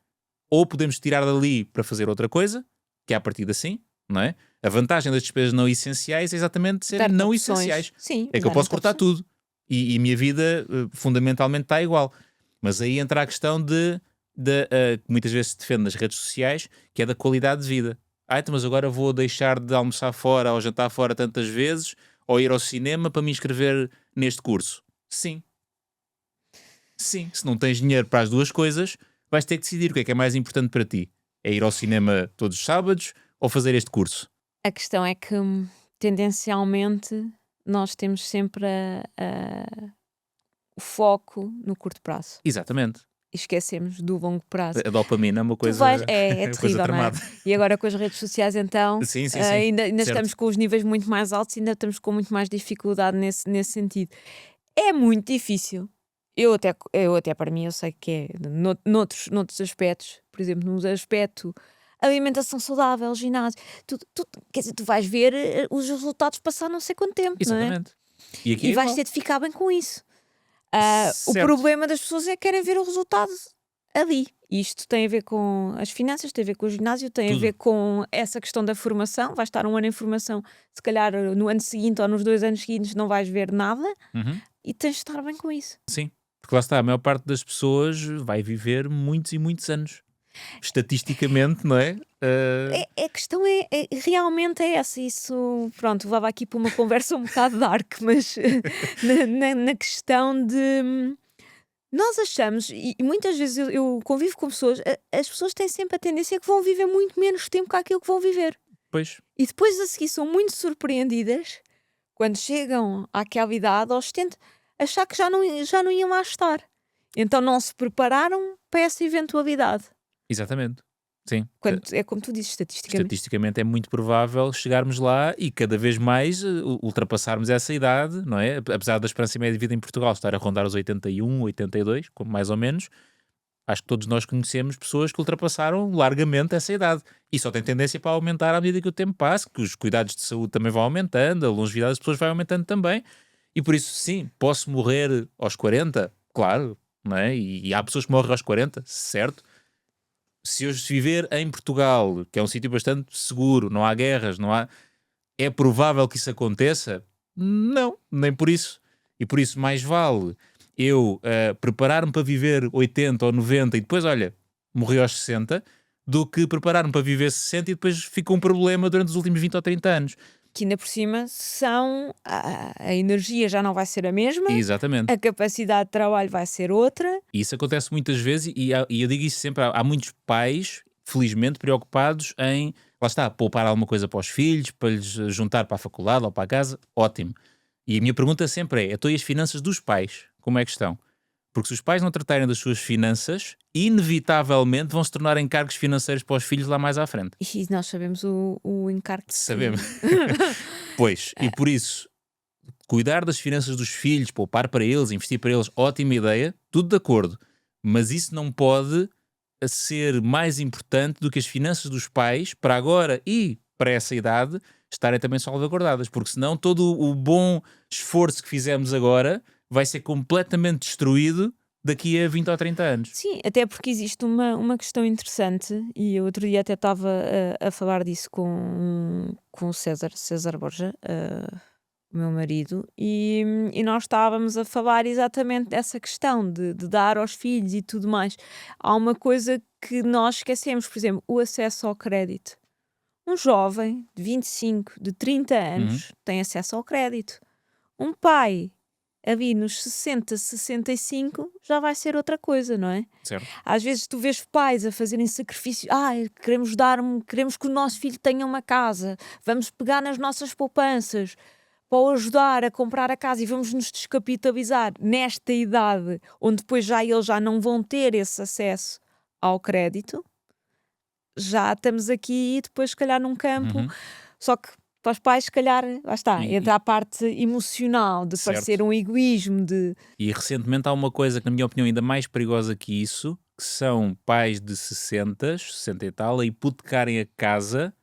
ou podemos tirar dali para fazer outra coisa, que é a partir assim, não é? A vantagem das despesas não essenciais é exatamente serem Dar-te não opções. essenciais. Sim, É que eu posso dar-te cortar opções. tudo. E a minha vida fundamentalmente está igual. Mas aí entra a questão que muitas vezes se defende nas redes sociais, que é da qualidade de vida. Então, mas agora vou deixar de almoçar fora ou jantar fora tantas vezes, ou ir ao cinema para me inscrever neste curso. Sim. Sim. Se não tens dinheiro para as duas coisas, vais ter que decidir o que é mais importante para ti. É ir ao cinema todos os sábados ou fazer este curso? A questão é que, tendencialmente, nós temos sempre o foco no curto prazo. Exatamente. e esquecemos do longo prazo. A dopamina é uma Tu coisa, vais, é coisa terrível, não é? tramada. E agora com as redes sociais, então, Sim, sim, sim. ainda Certo. estamos com os níveis muito mais altos, ainda estamos com muito mais dificuldade nesse sentido. É muito difícil. Eu até para mim, eu sei que é noutros aspectos, por exemplo, no aspecto alimentação saudável, ginásio, quer dizer, tu vais ver os resultados passar não sei quanto tempo, não é? Exatamente. E aqui E é vais igual. ter de ficar bem com isso. O Certo. problema das pessoas é que querem ver o resultado ali. Isto tem a ver com as finanças, tem a ver com o ginásio, tem a Tudo. ver com essa questão da formação. Vais estar um ano em formação, se calhar no ano seguinte ou nos 2 anos seguintes não vais ver nada Uhum. e tens de estar bem com isso. Sim. Porque lá está, a maior parte das pessoas vai viver muitos e muitos anos. Estatisticamente, não é? A questão realmente é essa. Isso, pronto, levava aqui para uma conversa um bocado dark, mas na questão de. Nós achamos, e muitas vezes eu convivo com pessoas, as pessoas têm sempre a tendência que vão viver muito menos tempo que aquilo que vão viver. Pois. E depois a seguir são muito surpreendidas quando chegam àquela idade aos 70, achar que já não iam lá estar. Então não se prepararam para essa eventualidade. Exatamente. Sim. É como tu dizes, estatisticamente. Estatisticamente é muito provável chegarmos lá e cada vez mais ultrapassarmos essa idade, não é? Apesar da esperança média de vida em Portugal estar a rondar os 81, 82, como mais ou menos, acho que todos nós conhecemos pessoas que ultrapassaram largamente essa idade. E só tem tendência para aumentar à medida que o tempo passa, que os cuidados de saúde também vão aumentando, a longevidade das pessoas vai aumentando também. E por isso, sim, posso morrer aos 40? Claro, não é? E há pessoas que morrem aos 40, certo? Se eu viver em Portugal, que é um sítio bastante seguro, não há guerras, não há... É provável que isso aconteça? Não, nem por isso. E por isso mais vale eu preparar-me para viver 80 ou 90 e depois, olha, morri aos 60, do que preparar-me para viver 60 e depois fica um problema durante os últimos 20 ou 30 anos. Que ainda por cima a energia já não vai ser a mesma, Exatamente. a capacidade de trabalho vai ser outra. E isso acontece muitas vezes e eu digo isso sempre, há muitos pais, felizmente, preocupados em, lá está, poupar alguma coisa para os filhos, para lhes juntar para a faculdade ou para a casa, ótimo. E a minha pergunta sempre é, então e as finanças dos pais, como é que estão? Porque se os pais não tratarem das suas finanças, inevitavelmente vão se tornar encargos financeiros para os filhos lá mais à frente. E nós sabemos o encargo que Sabemos. Pois, e por isso, cuidar das finanças dos filhos, poupar para eles, investir para eles, ótima ideia, tudo de acordo. Mas isso não pode ser mais importante do que as finanças dos pais, para agora e para essa idade, estarem também salvaguardadas. Porque senão todo o bom esforço que fizemos agora vai ser completamente destruído daqui a 20 ou 30 anos. Sim, até porque existe uma questão interessante, e eu outro dia até estava a falar disso com o César Borja, o meu marido, e nós estávamos a falar exatamente dessa questão de dar aos filhos e tudo mais. Há uma coisa que nós esquecemos, por exemplo, o acesso ao crédito. Um jovem de 25, de 30 anos tem acesso ao crédito. Um pai ali nos 60, 65 já vai ser outra coisa, não é? Certo. Às vezes tu vês pais a fazerem sacrifícios. Queremos que o nosso filho tenha uma casa, vamos pegar nas nossas poupanças para o ajudar a comprar a casa e vamos nos descapitalizar nesta idade, onde depois eles já não vão ter esse acesso ao crédito. Já estamos aqui depois se calhar num campo, só que para os pais se calhar, lá está, entra a parte emocional de Certo. parecer um egoísmo de... E recentemente há uma coisa que, na minha opinião, ainda mais perigosa que isso, que são pais de 60 e tal, a hipotecarem a casa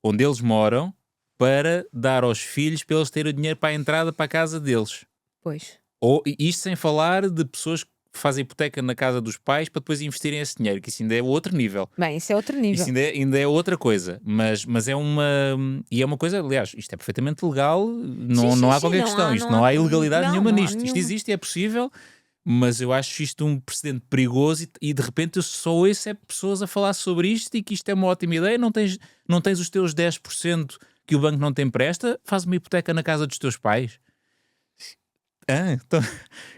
onde eles moram para dar aos filhos para eles terem o dinheiro para a entrada para a casa deles. Pois. Ou isto sem falar de pessoas que fazem hipoteca na casa dos pais para depois investirem esse dinheiro, que isso ainda é outro nível. Bem, isso é outro nível. Isso ainda é outra coisa, mas é uma... E é uma coisa, aliás, isto é perfeitamente legal, não há qualquer questão, não há ilegalidade nenhuma nisto. Isto existe, é possível, mas eu acho isto um precedente perigoso e de repente eu só ouço pessoas a falar sobre isto e que isto é uma ótima ideia, não tens os teus 10% que o banco não te empresta, faz uma hipoteca na casa dos teus pais.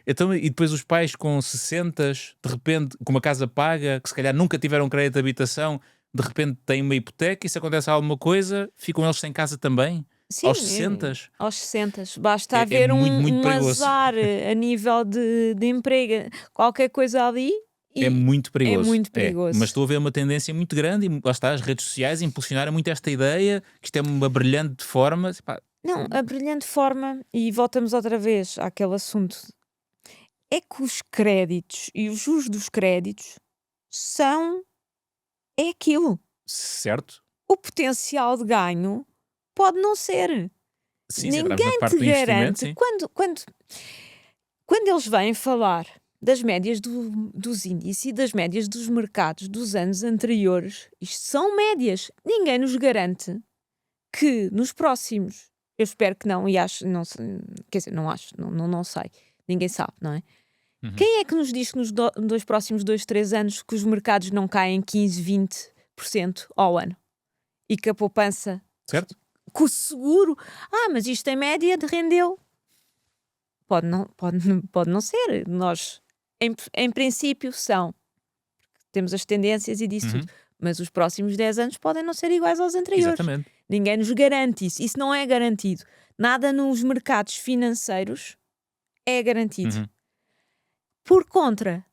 Então, e depois os pais com 60, de repente, com uma casa paga, que se calhar nunca tiveram crédito de habitação, de repente têm uma hipoteca e se acontece alguma coisa, ficam eles sem casa também. Sim, aos 60. aos 60. Basta É haver muito um perigoso. azar a nível de emprego, qualquer coisa ali, É e muito é perigoso. muito perigoso. Mas estou a ver uma tendência muito grande e lá está, as redes sociais impulsionaram muito esta ideia, que isto é uma brilhante forma. Pá, Não, a brilhante forma, e voltamos outra vez àquele assunto, é que os créditos e os juros dos créditos são é aquilo. certo? O potencial de ganho pode não ser. Sim, se entrarmos na Ninguém parte te do investimento, garante. sim. Quando eles vêm falar das médias dos índices e das médias dos mercados dos anos anteriores, isto são médias. Ninguém nos garante que nos próximos, eu espero que não, e acho, não, quer dizer, não acho, não sei, ninguém sabe, não é? Uhum. Quem é que nos diz que nos dois próximos 2, 3 anos que os mercados não caem 15, 20% ao ano? E que a poupança, Certo? que o seguro, mas isto em média rendeu. Pode não ser. Nós, em princípio, temos as tendências e disso Uhum. tudo. Mas os próximos 10 anos podem não ser iguais aos anteriores. Exatamente. Ninguém nos garante isso. Isso não é garantido. Nada nos mercados financeiros é garantido. Uhum. Por contra,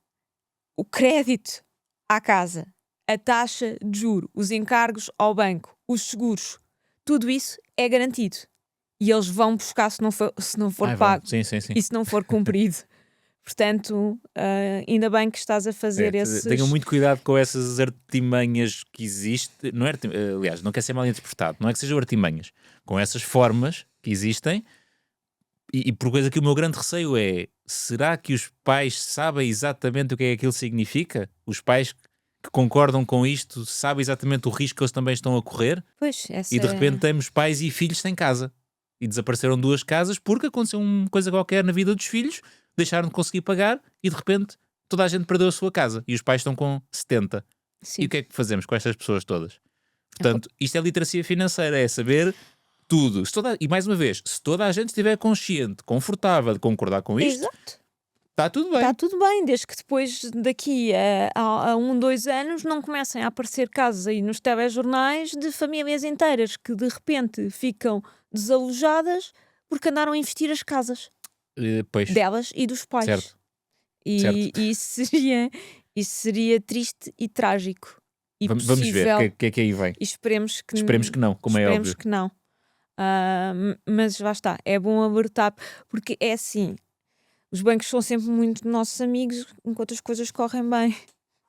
o crédito à casa, a taxa de juro, os encargos ao banco, os seguros, tudo isso é garantido. E eles vão buscar se não for pago Sim, sim, sim. e se não for cumprido. Portanto, ainda bem que estás a fazer esses... Tenham muito cuidado com essas artimanhas que existem. Não é aliás, não quer ser mal interpretado. Não é que sejam artimanhas. Com essas formas que existem. E por coisa que o meu grande receio é: será que os pais sabem exatamente o que é que aquilo significa? Os pais que concordam com isto sabem exatamente o risco que eles também estão a correr? Pois, E de repente temos pais e filhos sem casa. E desapareceram 2 casas porque aconteceu uma coisa qualquer na vida dos filhos, deixaram de conseguir pagar e de repente toda a gente perdeu a sua casa. E os pais estão com 70. Sim. E o que é que fazemos com estas pessoas todas? Portanto, isto é literacia financeira, é saber tudo. E mais uma vez, se toda a gente estiver consciente, confortável de concordar com isto, Exato. está tudo bem. Está tudo bem, desde que depois daqui a 1, 2 anos não comecem a aparecer casos aí nos telejornais de famílias inteiras que de repente ficam desalojadas porque andaram a investir as casas Pois, delas e dos pais. certo. E isso seria triste e trágico. E Vamos ver possível. o que é que aí vem. E esperemos que não, como é esperemos óbvio. que não. Mas lá está, é bom alertar, porque é assim, os bancos são sempre muito nossos amigos enquanto as coisas correm bem.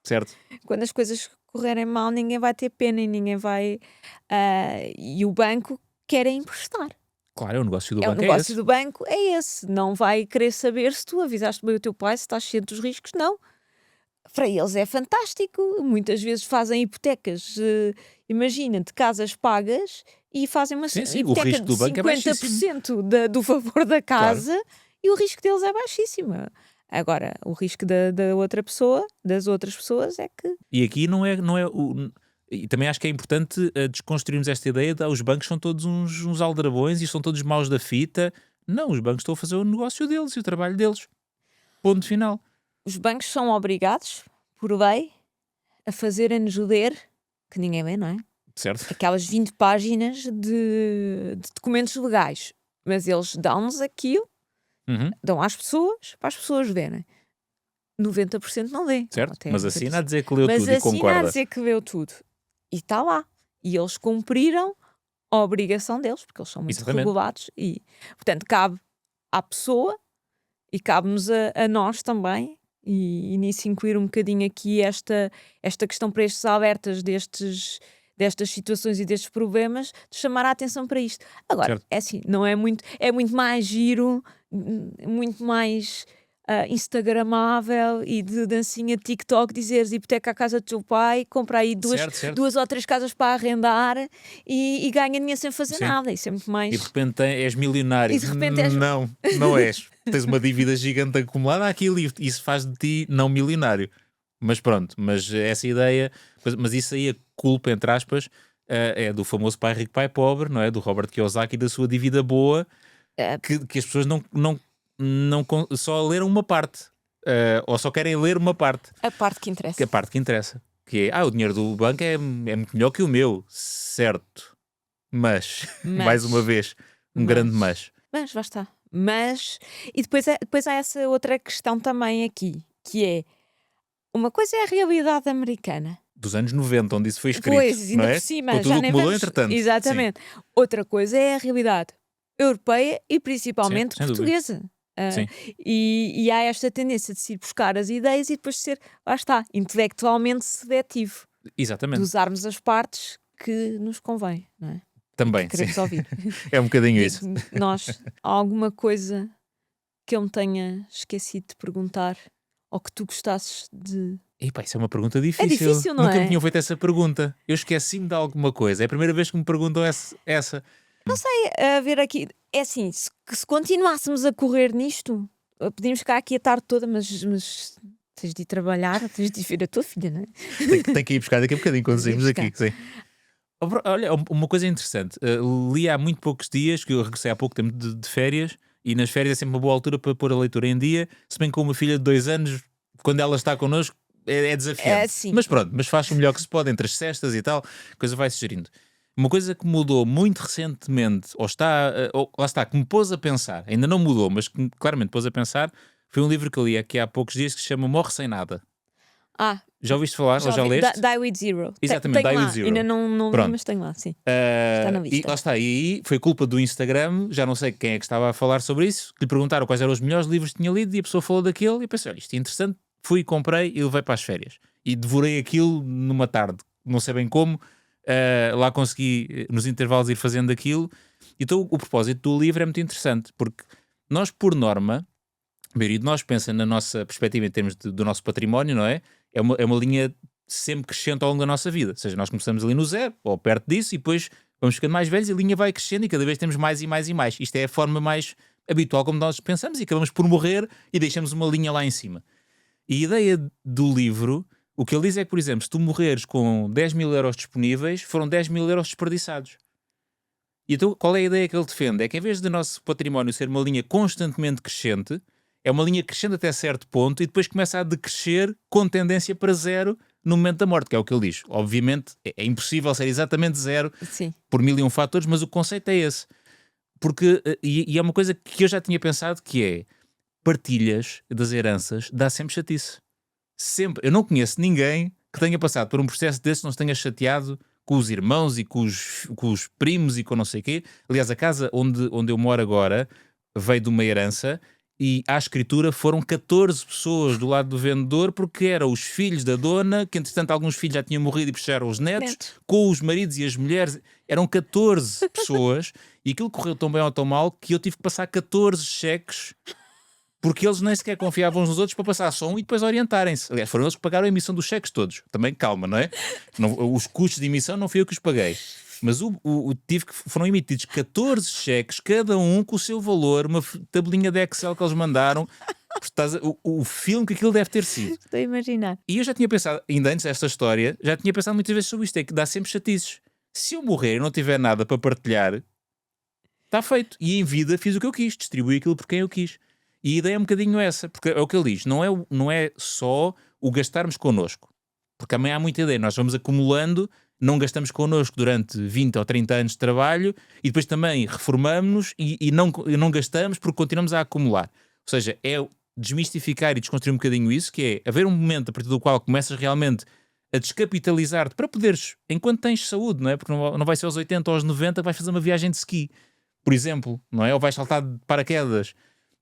Certo. Quando as coisas correrem mal, ninguém vai ter pena e ninguém vai. E o banco quer é emprestar. Claro, é o negócio do O banco, negócio esse. do banco é esse. Não vai querer saber se tu avisaste bem o teu pai, se estás ciente dos riscos, não. Para eles é fantástico. Muitas vezes fazem hipotecas, imagina, de casas pagas e fazem uma Sim, o hipoteca risco de do banco é 50% do valor da casa e o risco deles é baixíssimo. Agora, o risco da outra pessoa, das outras pessoas, é que... E aqui não é e também acho que é importante desconstruirmos esta ideia de os bancos são todos uns aldrabões e são todos maus da fita. Não, os bancos estão a fazer o negócio deles e o trabalho deles. Ponto final. Os bancos são obrigados, por lei, a fazerem-nos ler, que ninguém lê, não é? Certo? Aquelas 20 páginas de documentos legais. Mas eles dão-nos aquilo, Uhum. dão às pessoas, para as pessoas verem. 90% não lê. Certo? Até Mas 90%. assina a dizer que leu Mas tudo e assina a concorda. dizer que leu tudo. E está lá. E eles cumpriram a obrigação deles, porque eles são muito Exatamente. regulados. E, portanto, cabe à pessoa e cabe-nos a nós também, e nisso incluir um bocadinho aqui esta questão para estes alertas destas situações e destes problemas, de chamar a atenção para isto. Agora, Certo. é assim, não é muito mais giro, muito mais instagramável e de dancinha de TikTok, dizeres hipoteca a casa do teu pai, compra aí Certo. 2 ou 3 casas para arrendar e ganha dinheiro sem fazer Sim. nada. Isso é muito mais... E de repente és milionário. E de repente és- Não és. Tens uma dívida gigante acumulada àquilo e isso faz de ti não milionário. Mas pronto, mas essa ideia, mas isso aí a culpa, entre aspas, é do famoso pai rico, pai pobre, não é? Do Robert Kiyosaki e da sua dívida boa, que as pessoas não só leram uma parte, ou só querem ler uma parte. A parte que interessa. Que é a parte que interessa. Que é, o dinheiro do banco é muito melhor que o meu. Certo. Mas, Mas, mais uma vez, um grande mas. Mas, lá está. Mas, e depois há essa outra questão também aqui, que é, uma coisa é a realidade americana. Dos anos 90, onde isso foi escrito, Pois, não ainda é? por cima, Com já tudo o que nem mudou, vamos... entretanto. Sim, Exatamente. Outra coisa é a realidade europeia e principalmente sem dúvida. portuguesa. Ah, Sim, e há esta tendência de se ir buscar as ideias e depois ser, lá está, intelectualmente seletivo. De exatamente. usarmos as partes que nos convém, não é? E que Também, sim. queremos ouvir. É um bocadinho E isso. nós, há alguma coisa que eu me tenha esquecido de perguntar ou que tu gostasses de... E pá, isso é uma pergunta É difícil. difícil, não Nunca me é? tinham feito essa pergunta. Eu esqueci-me de alguma coisa. É a primeira vez que me perguntam essa. A ver aqui, é assim, se continuássemos a correr nisto, podíamos ficar aqui a tarde toda, mas tens de ir trabalhar, tens de ir ver a tua filha, não é? Tem que ir buscar daqui a bocadinho quando Tens de ir saímos aqui. Sim. Olha, uma coisa interessante. Li há muito poucos dias, que eu regressei há pouco tempo de férias, e nas férias é sempre uma boa altura para pôr a leitura em dia, se bem que com uma filha de 2 anos, quando ela está connosco, é desafiante. Sim. Mas pronto, mas faz o melhor que se pode entre as cestas e tal, a coisa vai-se gerindo. Uma coisa que mudou muito recentemente, ou lá está, que me pôs a pensar, ainda não mudou, mas que claramente pôs a pensar, foi um livro que eu li aqui há poucos dias que se chama Morre Sem Nada. Ah, Já ouviste falar? Ou já ouvi. leste? Die with Zero. Exatamente, Tenho Die with lá. Zero. Ainda não li, Pronto. mas tenho lá, sim. Está na E lista. lá está, e aí foi culpa do Instagram, já não sei quem é que estava a falar sobre isso, que lhe perguntaram quais eram os melhores livros que tinha lido e a pessoa falou daquele e eu pensei, olha, isto é interessante, fui, comprei e levei para as férias. E devorei aquilo numa tarde, não sei bem como, lá consegui nos intervalos ir fazendo aquilo. Então o propósito do livro é muito interessante, porque nós por norma, a maioria de nós pensa na nossa perspectiva em termos do nosso património, não é? É uma linha sempre crescente ao longo da nossa vida. Ou seja, nós começamos ali no zero, ou perto disso, e depois vamos ficando mais velhos e a linha vai crescendo e cada vez temos mais e mais e mais. Isto é a forma mais habitual como nós pensamos e acabamos por morrer e deixamos uma linha lá em cima. E a ideia do livro, o que ele diz é que, por exemplo, se tu morreres com 10 mil euros disponíveis, foram 10 mil euros desperdiçados. E então qual é a ideia que ele defende? É que em vez do nosso património ser uma linha constantemente crescente, é uma linha crescente até certo ponto e depois começa a decrescer com tendência para zero no momento da morte, que é o que ele diz. Obviamente é impossível ser exatamente zero Sim. por mil e um fatores, mas o conceito é esse. Porque, e é uma coisa que eu já tinha pensado, que é partilhas das heranças dá sempre chatice. Sempre. Eu não conheço ninguém que tenha passado por um processo desse, não se tenha chateado com os irmãos e com os primos e com não sei o quê. Aliás, a casa onde eu moro agora veio de uma herança e à escritura foram 14 pessoas do lado do vendedor, porque eram os filhos da dona, que entretanto alguns filhos já tinham morrido e puxaram os netos, com os maridos e as mulheres. Eram 14 pessoas e aquilo correu tão bem ou tão mal que eu tive que passar 14 cheques porque eles nem sequer confiavam uns nos outros para passar só um e depois orientarem-se. Aliás, foram eles que pagaram a emissão dos cheques todos. Também calma, não é? Os custos de emissão não fui eu que os paguei. Mas foram emitidos 14 cheques, cada um com o seu valor, uma tabelinha de Excel que eles mandaram. O filme que aquilo deve ter sido. Estou a imaginar. E eu já tinha pensado, ainda antes desta história, já tinha pensado muitas vezes sobre isto, é que dá sempre chatices. Se eu morrer e não tiver nada para partilhar, está feito. E em vida fiz o que eu quis, distribuí aquilo por quem eu quis. E a ideia é um bocadinho essa, porque é o que ele diz, não é só o gastarmos connosco, porque também há muita ideia, nós vamos acumulando, não gastamos connosco durante 20 ou 30 anos de trabalho e depois também reformamos-nos e não gastamos porque continuamos a acumular. Ou seja, é desmistificar e desconstruir um bocadinho isso, que é haver um momento a partir do qual começas realmente a descapitalizar-te para poderes, enquanto tens saúde, não é? Porque não vai ser aos 80 ou aos 90 que vais fazer uma viagem de ski, por exemplo, não é? Ou vais saltar de paraquedas.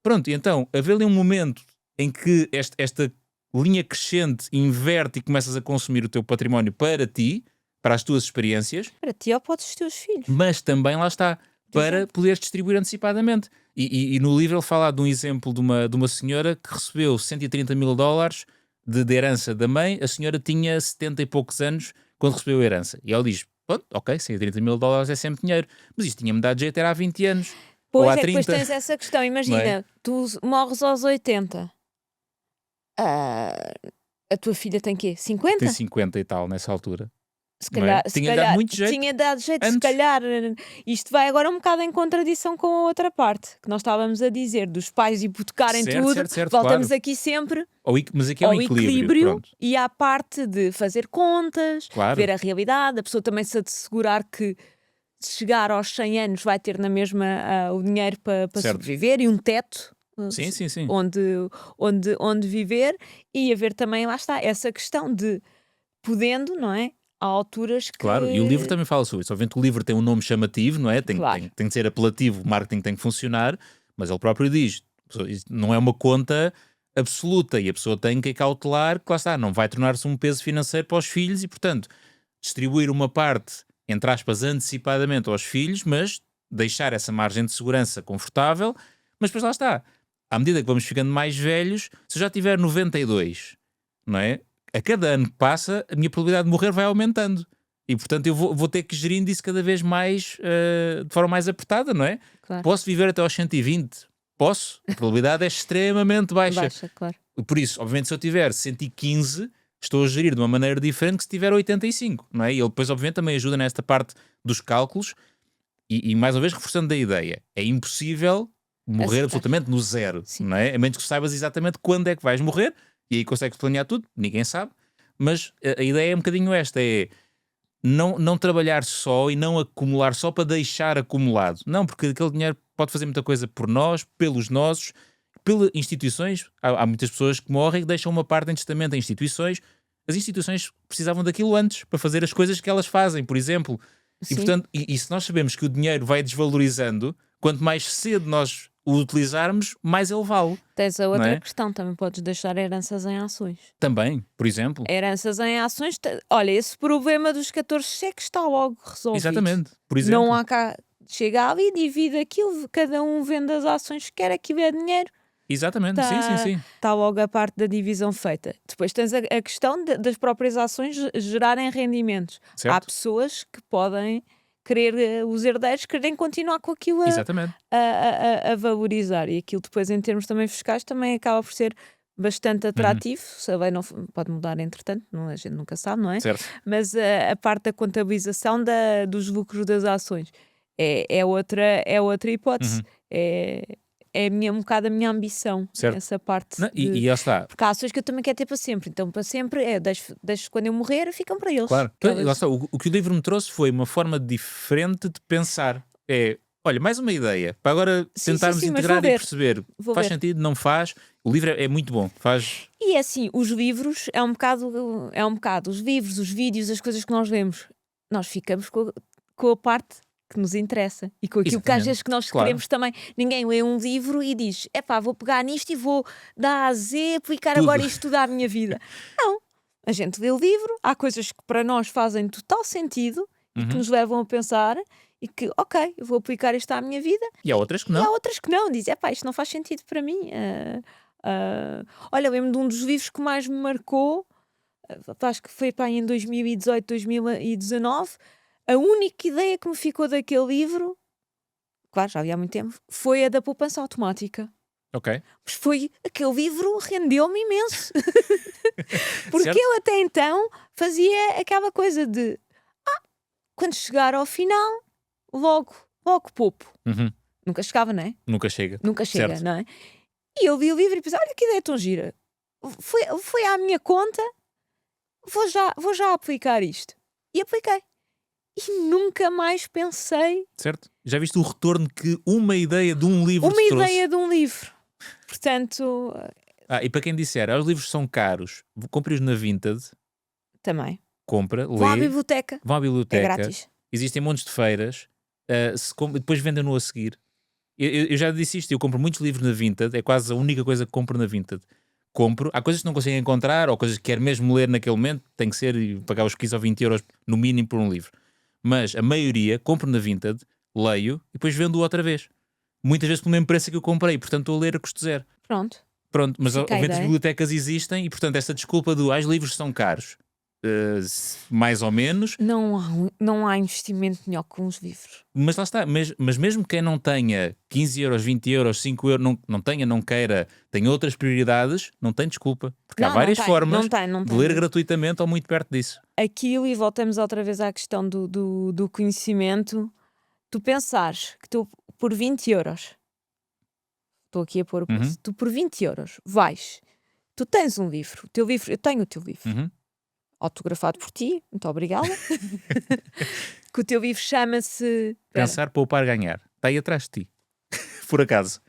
Pronto, e então, haver ali um momento em que esta linha crescente inverte e começas a consumir o teu património para ti, para as tuas experiências. Para ti ou para os teus filhos. Mas também lá está, para poderes distribuir antecipadamente. E no livro ele fala de um exemplo de uma senhora que recebeu 130 mil dólares de herança da mãe. A senhora tinha 70 e poucos anos quando recebeu a herança. E ela diz, pronto, ok, 130 mil dólares é sempre dinheiro, mas isto tinha-me dado jeito, era há 20 anos. Pois ou há é, 30. depois tens essa questão. Imagina, É? tu morres aos 80. A tua filha tem quê? 50? Tem 50 e tal nessa altura. Se Não é? calhar, Tinha dado muito jeito tinha dado jeito, se antes. calhar. Isto vai agora um bocado em contradição com a outra parte que nós estávamos a dizer, dos pais hipotecarem tudo. Certo, Voltamos claro. aqui sempre Mas aqui é um ao equilíbrio pronto. e à parte de fazer contas, Claro. ver a realidade, a pessoa também se assegurar que chegar aos 100 anos vai ter na mesma o dinheiro para Certo. sobreviver e um teto Sim, sim, sim. onde viver, e haver também, lá está, essa questão de podendo, não é? Há alturas que. Claro, e o livro também fala sobre isso. Obviamente o livro tem um nome chamativo, não é? Claro. Tem de ser apelativo, o marketing tem que funcionar, mas ele próprio diz, isto não é uma conta absoluta e a pessoa tem que cautelar que lá está, não vai tornar-se um peso financeiro para os filhos e, portanto, distribuir uma parte, entre aspas, antecipadamente aos filhos, mas deixar essa margem de segurança confortável, mas depois lá está. À medida que vamos ficando mais velhos, se eu já tiver 92, não é? A cada ano que passa, a minha probabilidade de morrer vai aumentando. E, portanto, eu vou ter que gerir isso cada vez mais, de forma mais apertada, não é? Claro. Posso viver até aos 120? Posso. A probabilidade é extremamente baixa. Baixa, claro. Por isso, obviamente, se eu tiver 115, estou a gerir de uma maneira diferente que se tiver 85, não é? E ele depois, obviamente, também ajuda nesta parte dos cálculos. E mais uma vez, reforçando a ideia, é impossível morrer Acertar. absolutamente no zero, Sim. não é? A menos que saibas exatamente quando é que vais morrer, e aí consegues planear tudo, ninguém sabe, mas a ideia é um bocadinho esta, é não trabalhar só e não acumular só para deixar acumulado. Não, porque aquele dinheiro pode fazer muita coisa por nós, pelos nossos, pelas instituições. Há muitas pessoas que morrem e deixam uma parte em testamento a instituições. As instituições precisavam daquilo antes para fazer as coisas que elas fazem, por exemplo. Sim. E portanto, e se nós sabemos que o dinheiro vai desvalorizando, quanto mais cedo nós o utilizarmos, mais ele vale. Tens a não outra é? questão, também podes deixar heranças em ações. Também, por exemplo. Heranças em ações, olha, esse problema dos 14 cheques está logo resolvido. Exatamente, por exemplo. Não há cá, chega ali, divide aquilo, cada um vende as ações que quer, aquilo é dinheiro. Exatamente, sim. Está logo a parte da divisão feita. Depois tens a questão das próprias ações gerarem rendimentos. Certo. Há pessoas que podem querer, os herdeiros querem continuar com aquilo Exatamente. a valorizar. E aquilo depois, em termos também fiscais, também acaba por ser bastante atrativo. Se a lei não pode mudar entretanto, a gente nunca sabe, não é? Certo. Mas a parte da contabilização dos lucros das ações é outra hipótese. É um bocado a minha ambição, Certo. essa parte. Não, e lá está. Porque há ações que eu também quero ter para sempre. Então, para sempre, deixo quando eu morrer, ficam para eles. Claro. E lá está. O que o livro me trouxe foi uma forma diferente de pensar. Olha, mais uma ideia, para agora tentarmos sim, mas integrar vou e ver. perceber. Vou Faz ver. sentido, não faz? O livro é muito bom. Faz. E é assim, os livros é um bocado os livros, os vídeos, as coisas que nós vemos. Nós ficamos com a parte que nos interessa e com aquilo que às Exatamente. vezes que nós Claro. queremos também. Ninguém lê um livro e diz, vou pegar nisto e vou da A a Z aplicar Tudo. agora isto tudo à minha vida. Não. A gente lê o livro, há coisas que para nós fazem total sentido e que nos levam a pensar e que, ok, eu vou aplicar isto à minha vida. E há outras que E não. há outras que não, dizem, isto não faz sentido para mim. Olha, lembro de um dos livros que mais me marcou, acho que foi em 2018, 2019. A única ideia que me ficou daquele livro, claro, já havia há muito tempo, foi a da poupança automática. Ok. Mas aquele livro rendeu-me imenso. Porque Certo. eu até então fazia aquela coisa de quando chegar ao final, logo poupo. Uhum. Nunca chegava, não é? Nunca chega. Nunca chega, Certo. não é? E eu li o livro e pensei, olha que ideia tão gira. Foi à minha conta, vou já aplicar isto. E apliquei. E nunca mais pensei Certo. Já viste o retorno que uma ideia de um livro uma te trouxe? ideia de um livro. Portanto, E para quem disser, os livros são caros, compre-os na Vinted, também. compra, Vão à lê, biblioteca. vão à É biblioteca. grátis. Existem montes de feiras, depois vendem-no a seguir. Eu já disse isto, eu compro muitos livros na Vinted, é quase a única coisa que compro na Vinted. Compro, há coisas que não consigo encontrar, ou coisas que quero mesmo ler naquele momento, tem que ser e pagar os 15 ou 20 euros no mínimo por um livro. Mas a maioria compro na Vinted, leio e depois vendo outra vez. Muitas vezes pelo mesmo preço que eu comprei, portanto estou a ler a custo zero. Pronto. Pronto, mas Fica a obviamente as ideia. bibliotecas existem e portanto essa desculpa do os livros são caros, mais ou menos, Não há investimento melhor que uns livros. mas lá está, mas mesmo quem não tenha 15 euros, 20 euros, 5 euros, não queira, tem outras prioridades, não tem desculpa, porque há Não, várias não tem, formas não de tem. ler gratuitamente ou muito perto disso. Aquilo, e voltamos outra vez à questão do conhecimento, tu pensares que tu por 20 euros, estou aqui a pôr o preço, tu por 20 euros tu tens um livro, o teu livro, eu tenho o teu livro, Uhum. autografado por ti, muito obrigada, Que o teu livro chama-se... Espera. Pensar, Poupar, Ganhar. Está aí atrás de ti. Por acaso.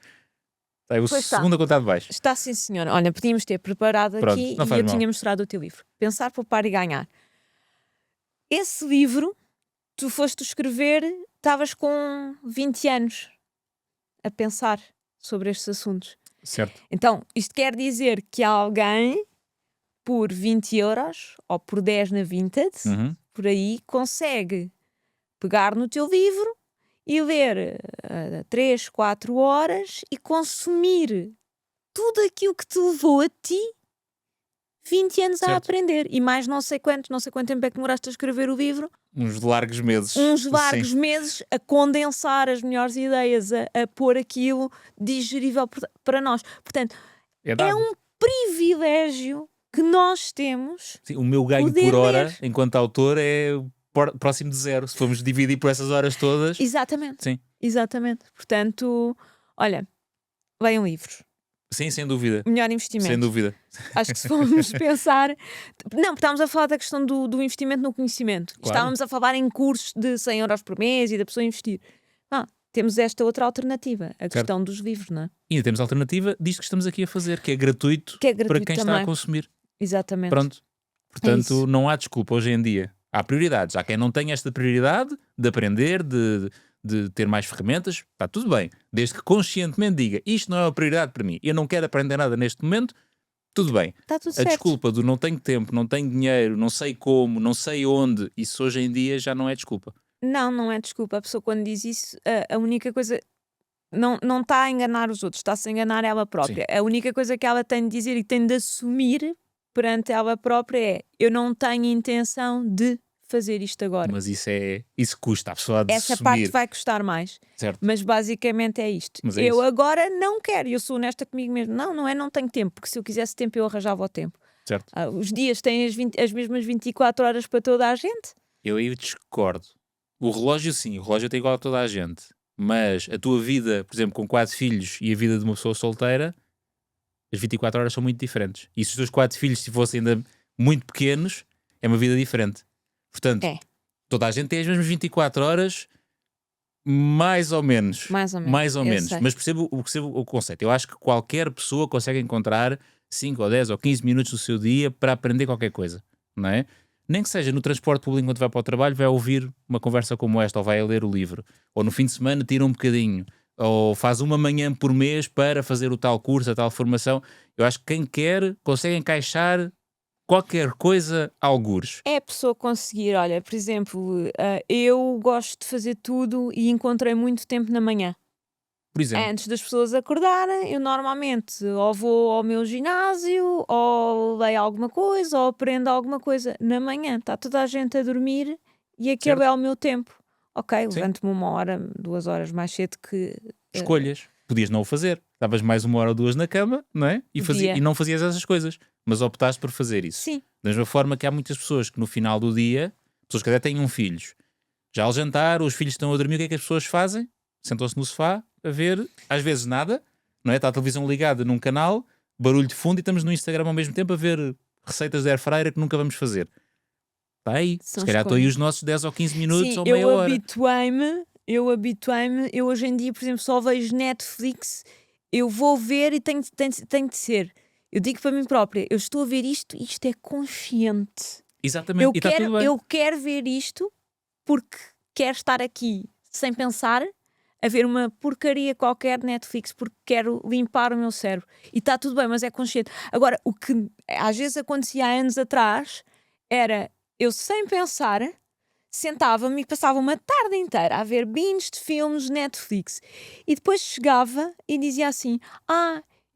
Está aí o Pois está. segundo a contar de baixo. Está, sim, senhora. Olha, podíamos ter preparado Pronto, aqui não e faz eu mal. tinha mostrado o teu livro. Pensar, Poupar e Ganhar. Esse livro, tu foste escrever, estavas com 20 anos a pensar sobre estes assuntos. Certo. Então, isto quer dizer que alguém, por 20 euros ou por 10 na Vinted, Uhum. por aí, consegue pegar no teu livro e ler 3, 4 horas e consumir tudo aquilo que te levou a ti 20 anos a Certo. aprender. E mais não sei quanto tempo é que demoraste a escrever o livro. Uns largos meses. Uns largos Sim. meses a condensar as melhores ideias, a pôr aquilo digerível para nós. Portanto, É é dado. um privilégio que nós temos. Sim, o meu ganho poder por hora, ler. enquanto autor, é próximo de zero. Se formos dividir por essas horas todas. Exatamente. Sim. Exatamente. Portanto, olha, leiam livros. Sim, sem dúvida. Melhor investimento. Sem dúvida. Acho que se formos pensar... Não, porque estávamos a falar da questão do investimento no conhecimento. Claro. Estávamos a falar em cursos de 100 euros por mês e da pessoa investir. Temos esta outra alternativa, a questão dos livros, não é? E ainda temos a alternativa disto que estamos aqui a fazer, que é gratuito, Que é gratuito para quem também. está a consumir. Exatamente. Pronto. Portanto, isso. não há desculpa hoje em dia. Há prioridades. Há quem não tenha esta prioridade de aprender, de ter mais ferramentas. Está tudo bem. Desde que conscientemente diga, isto não é uma prioridade para mim, eu não quero aprender nada neste momento, tudo bem. Está tudo A certo. desculpa do não tenho tempo, não tenho dinheiro, não sei como, não sei onde, isso hoje em dia já não é desculpa. Não é desculpa. A pessoa quando diz isso, a única coisa... Não está a enganar os outros, está-se a enganar ela própria. A única coisa que ela tem de dizer e tem de assumir perante ela própria é: eu não tenho intenção de fazer isto agora. Mas isso custa a pessoa de Essa assumir. parte vai custar mais. Certo. Mas basicamente é isto. Mas é eu isso. agora não quero, eu sou honesta comigo mesmo. Não tenho tempo, porque se eu quisesse tempo eu arranjava o tempo. Certo. Os dias têm as mesmas 24 horas para toda a gente. Eu aí discordo. O relógio sim, o relógio tem igual a toda a gente. Mas a tua vida, por exemplo, com 4 filhos e a vida de uma pessoa solteira, as 24 horas são muito diferentes. E se os teus 4 filhos se fossem ainda muito pequenos, é uma vida diferente. Portanto, toda a gente tem as mesmas 24 horas, mais ou menos. Mais ou menos. Sei. Mas percebo o conceito. Eu acho que qualquer pessoa consegue encontrar 5 ou 10 ou 15 minutos do seu dia para aprender qualquer coisa, não é? Nem que seja no transporte público enquanto vai para o trabalho, vai ouvir uma conversa como esta, ou vai a ler o livro, ou no fim de semana tira um bocadinho, ou faz uma manhã por mês para fazer o tal curso, a tal formação. Eu acho que quem quer consegue encaixar qualquer coisa a algures. É a pessoa conseguir, olha, por exemplo, eu gosto de fazer tudo e encontrei muito tempo na manhã. Por exemplo. Antes das pessoas acordarem, eu normalmente ou vou ao meu ginásio, ou leio alguma coisa, ou aprendo alguma coisa. Na manhã está toda a gente a dormir e aquele Certo. é o meu tempo. Ok, Sim. levanto-me 1 hora, 2 horas mais cedo que... Escolhas. Podias não o fazer. Estavas mais 1 hora ou 2 na cama, não é? E não fazias essas coisas. Mas optaste por fazer isso. Sim. Da mesma forma que há muitas pessoas que no final do dia, pessoas que até tenham filhos, já ao jantar, os filhos estão a dormir, o que é que as pessoas fazem? Sentam-se no sofá a ver, às vezes nada, não é? Está a televisão ligada num canal, barulho de fundo, e estamos no Instagram ao mesmo tempo a ver receitas de airfryer que nunca vamos fazer. Está aí. São Se calhar estão aí os nossos 10 ou 15 minutos ou meia hora. Eu habituei-me, eu hoje em dia, por exemplo, só vejo Netflix, eu vou ver e tem de ser. Eu digo para mim própria, eu estou a ver isto é consciente. Exatamente, e está tudo bem. Eu quero ver isto porque quero estar aqui sem pensar a ver uma porcaria qualquer de Netflix porque quero limpar o meu cérebro. E está tudo bem, mas é consciente. Agora, o que às vezes acontecia há anos atrás era, eu sem pensar, sentava-me e passava uma tarde inteira a ver binges de filmes de Netflix. E depois chegava e dizia assim,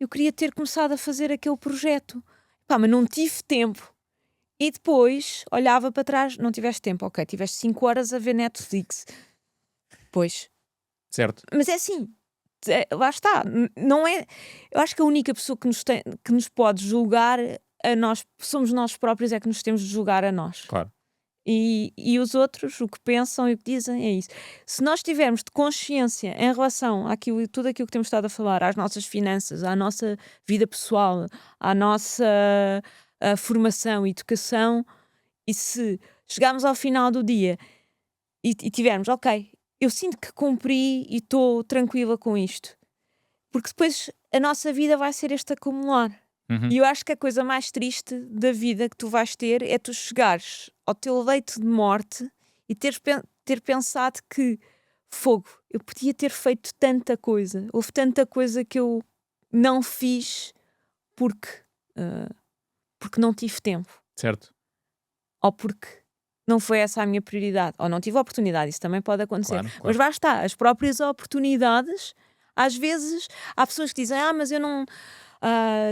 eu queria ter começado a fazer aquele projeto. Mas não tive tempo. E depois olhava para trás, não tiveste tempo, ok, tiveste 5 horas a ver Netflix. Pois. Certo. Mas é assim, lá está, não é... Eu acho que a única pessoa que nos pode julgar a nós, somos nós próprios, é que nos temos de julgar a nós. Claro. E os outros, o que pensam e o que dizem é isso. Se nós tivermos de consciência em relação àquilo, tudo aquilo que temos estado a falar, às nossas finanças, à nossa vida pessoal, à nossa formação e educação, e se chegarmos ao final do dia e tivermos, ok, eu sinto que cumpri e estou tranquila com isto. Porque depois a nossa vida vai ser este acumular. Uhum. E eu acho que a coisa mais triste da vida que tu vais ter é tu chegares ao teu leito de morte e ter pensado que, fogo, eu podia ter feito tanta coisa. Houve tanta coisa que eu não fiz porque, ah, porque não tive tempo. Certo, Ou porque não foi essa a minha prioridade. Ou não tive oportunidade. Isso também pode acontecer. claro, Mas claro. lá está, as próprias oportunidades, às vezes, há pessoas que dizem, mas eu não...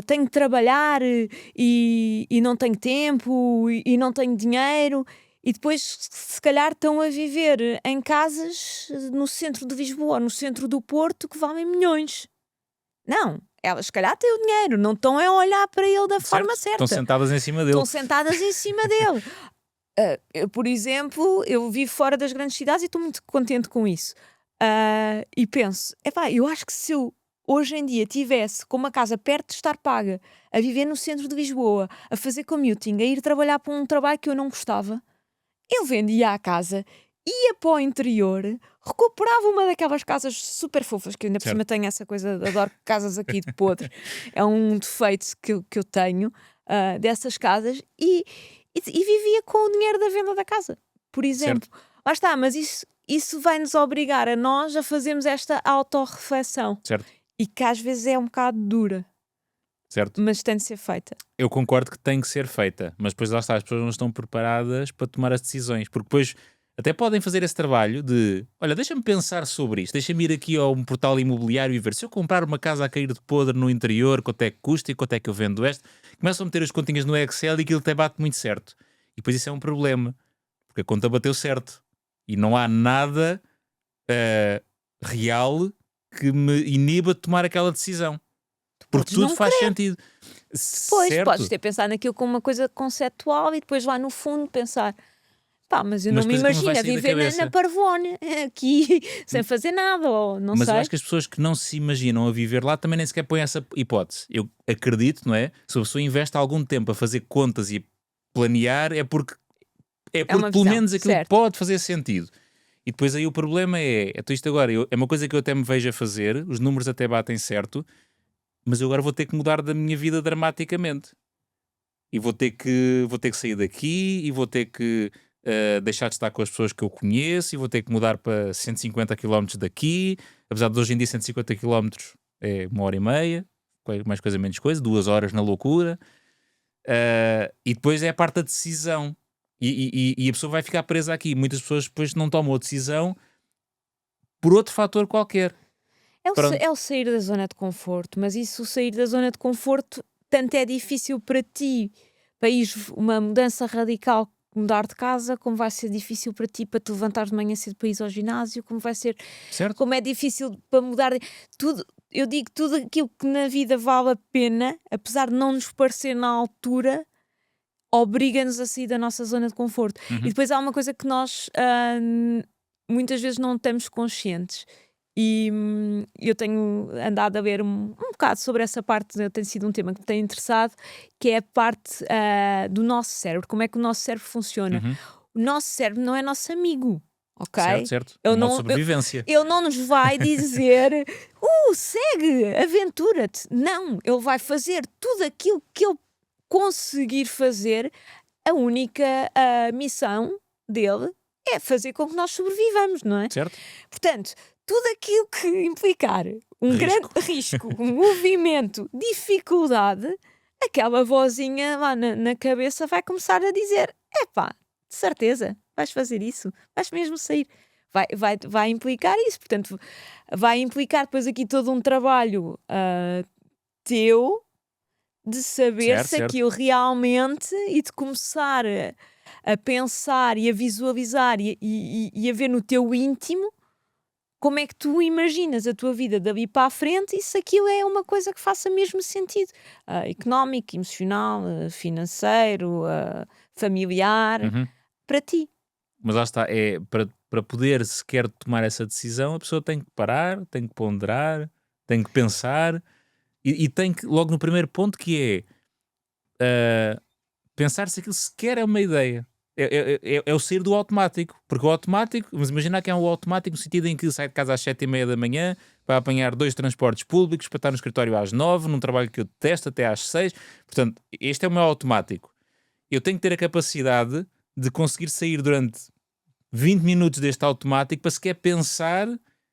tenho de trabalhar e não tenho tempo e não tenho dinheiro, e depois se calhar estão a viver em casas no centro de Lisboa, no centro do Porto, que valem milhões. Não, elas se calhar têm o dinheiro, não estão a olhar para ele da forma Certo. Estão certa. sentadas em cima dele. Estão sentadas em cima dele. Eu, por exemplo, eu vivo fora das grandes cidades e estou muito contente com isso. E penso, eu acho que se eu hoje em dia tivesse com uma casa perto de estar paga, a viver no centro de Lisboa, a fazer commuting, a ir trabalhar para um trabalho que eu não gostava, eu vendia a casa, ia para o interior, recuperava uma daquelas casas super fofas, que eu ainda por Certo. cima tenho essa coisa, adoro casas aqui de podre, é um defeito que eu tenho, dessas casas, e vivia com o dinheiro da venda da casa, por exemplo. Lá está, mas isso vai nos obrigar a nós a fazermos esta autorreflexão, Certo, e que às vezes é um bocado dura, certo. mas tem de ser feita. Eu concordo que tem que ser feita, mas depois lá está, as pessoas não estão preparadas para tomar as decisões, porque depois até podem fazer esse trabalho de, olha, deixa-me pensar sobre isto, deixa-me ir aqui ao portal imobiliário e ver se eu comprar uma casa a cair de podre no interior, quanto é que custa e quanto é que eu vendo esta. Começam a meter as continhas no Excel e aquilo até bate muito certo. E depois isso é um problema, porque a conta bateu certo e não há nada real que me iniba de tomar aquela decisão. Porque Podes tudo não faz querer. sentido. Pois, Certo. podes ter pensado naquilo como uma coisa conceptual e depois lá no fundo pensar, mas eu Mas não me coisa que não vai imagino a sair da viver na cabeça. Parvone aqui sem fazer nada, ou não Mas eu sei. acho que as pessoas que não se imaginam a viver lá também nem sequer põem essa hipótese. Eu acredito, não é? Se a pessoa investe algum tempo a fazer contas e a planear, é porque uma pelo visão, menos aquilo certo. pode fazer sentido. E depois aí o problema então isto agora, é uma coisa que eu até me vejo a fazer, os números até batem certo, mas eu agora vou ter que mudar da minha vida dramaticamente. E vou ter que sair daqui e vou ter que deixar de estar com as pessoas que eu conheço e vou ter que mudar para 150 km daqui, apesar de hoje em dia 150 km é 1h30, mais coisa menos coisa, 2 horas na loucura. E depois é a parte da decisão e a pessoa vai ficar presa aqui. Muitas pessoas depois não tomam a decisão por outro fator qualquer. Pronto. É o sair da zona de conforto, mas isso, o sair da zona de conforto, tanto é difícil para ti, para ires uma mudança radical, mudar de casa, como vai ser difícil para ti para te levantares de manhã cedo para ir ao ginásio, como vai ser, Certo? como é difícil para mudar tudo. Eu digo, tudo aquilo que na vida vale a pena, apesar de não nos parecer na altura, obriga-nos a sair da nossa zona de conforto. Uhum. E depois há uma coisa que nós muitas vezes não estamos conscientes. E eu tenho andado a ver um bocado sobre essa parte, tem sido um tema que me tem interessado, que é a parte do nosso cérebro, como é que o nosso cérebro funciona. Uhum. O nosso cérebro não é nosso amigo, ok? Certo. Ele Uma não, sobrevivência. ele não nos vai dizer segue, aventura-te. Não, ele vai fazer tudo aquilo que ele conseguir fazer. A única missão dele é fazer com que nós sobrevivamos, não é? Certo? Portanto, tudo aquilo que implicar um grande risco, um movimento, dificuldade, aquela vozinha lá na cabeça vai começar a dizer: de certeza, vais fazer isso, vais mesmo sair. Vai implicar isso, portanto, vai implicar depois aqui todo um trabalho teu de saber se Certo. aquilo realmente e de começar a pensar e a visualizar e a ver no teu íntimo como é que tu imaginas a tua vida dali para a frente e se aquilo é uma coisa que faça mesmo sentido económico, emocional, financeiro, familiar, Uhum. para ti. Mas lá está, para poder sequer tomar essa decisão, a pessoa tem que parar, tem que ponderar, tem que pensar e tem que, logo no primeiro ponto, que é pensar se aquilo sequer é uma ideia. é o sair do automático. Porque o automático, vamos imaginar que é um automático no sentido em que sai de casa às 7h30 da manhã para apanhar 2 transportes públicos, para estar no escritório às 9, num trabalho que eu detesto até às 6. Portanto, este é o meu automático. Eu tenho que ter a capacidade de conseguir sair durante 20 minutos deste automático para sequer pensar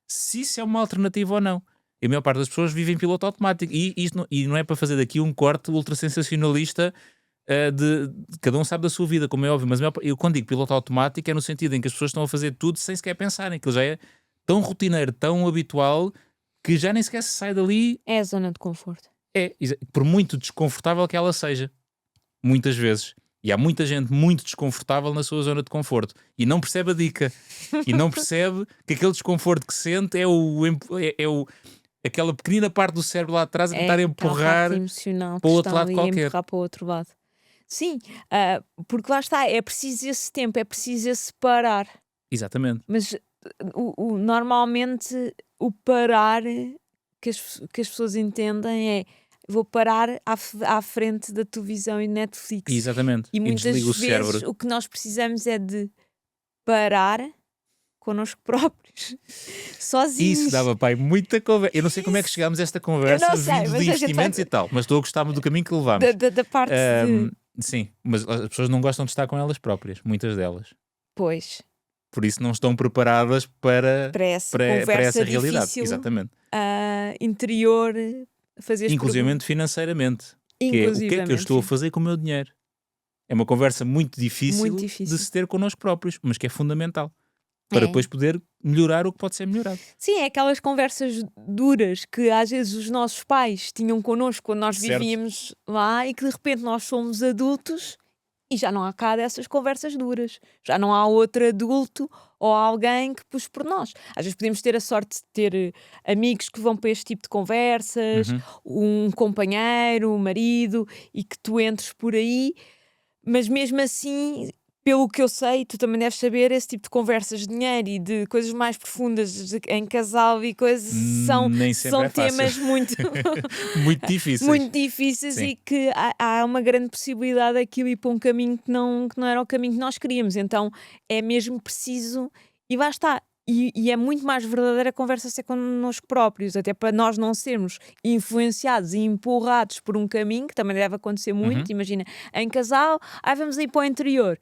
se isso é uma alternativa ou não. E a maior parte das pessoas vive em piloto automático. E não é para fazer daqui um corte ultra sensacionalista de cada um sabe da sua vida, como é óbvio. Mas eu quando digo piloto automático é no sentido em que as pessoas estão a fazer tudo sem sequer pensarem. Aquilo já é tão rotineiro, tão habitual, que já nem sequer se sai dali. É a zona de conforto. Por muito desconfortável que ela seja. Muitas vezes. E há muita gente muito desconfortável na sua zona de conforto e não percebe a dica e não percebe que aquele desconforto que sente aquela pequenina parte do cérebro lá atrás a tentar empurrar para o outro lado qualquer. Empurrar para o outro lado. Sim, porque lá está, é preciso esse tempo, é preciso esse parar. Exatamente. Mas normalmente o parar que as pessoas entendem é: vou parar à frente da televisão e Netflix. Exatamente. E muitas desliga o vezes cérebro. o que nós precisamos é de parar connosco próprios, sozinhos. Isso dava, pai, muita conversa. Eu não sei como é que chegámos a esta conversa vindo de investimentos e tal, mas estou a gostar do caminho que levámos. Da parte Sim, mas as pessoas não gostam de estar com elas próprias, muitas delas. Pois. Por isso não estão preparadas para essa realidade. Difícil, exatamente. Interior, fazer inclusivamente financeiramente. Que é, o que é que eu estou a fazer com o meu dinheiro? É uma conversa muito difícil de se ter connosco próprios, mas que é fundamental para depois poder melhorar o que pode ser melhorado. Sim, é aquelas conversas duras que às vezes os nossos pais tinham connosco quando nós vivíamos lá e que de repente nós somos adultos e já não há cá dessas conversas duras. Já não há outro adulto ou alguém que puxe por nós. Às vezes podemos ter a sorte de ter amigos que vão para este tipo de conversas, um companheiro, um marido, e que tu entres por aí, mas mesmo assim, pelo que eu sei, tu também deves saber, esse tipo de conversas de dinheiro e de coisas mais profundas em casal e coisas são temas muito muito difíceis. Muito difíceis. Sim. E que há uma grande possibilidade daquilo ir para um caminho que não era o caminho que nós queríamos. Então é mesmo preciso, e lá está. E é muito mais verdadeira a conversa ser connosco próprios, até para nós não sermos influenciados e empurrados por um caminho, que também deve acontecer muito. Imagina, em casal, vamos ir para o interior.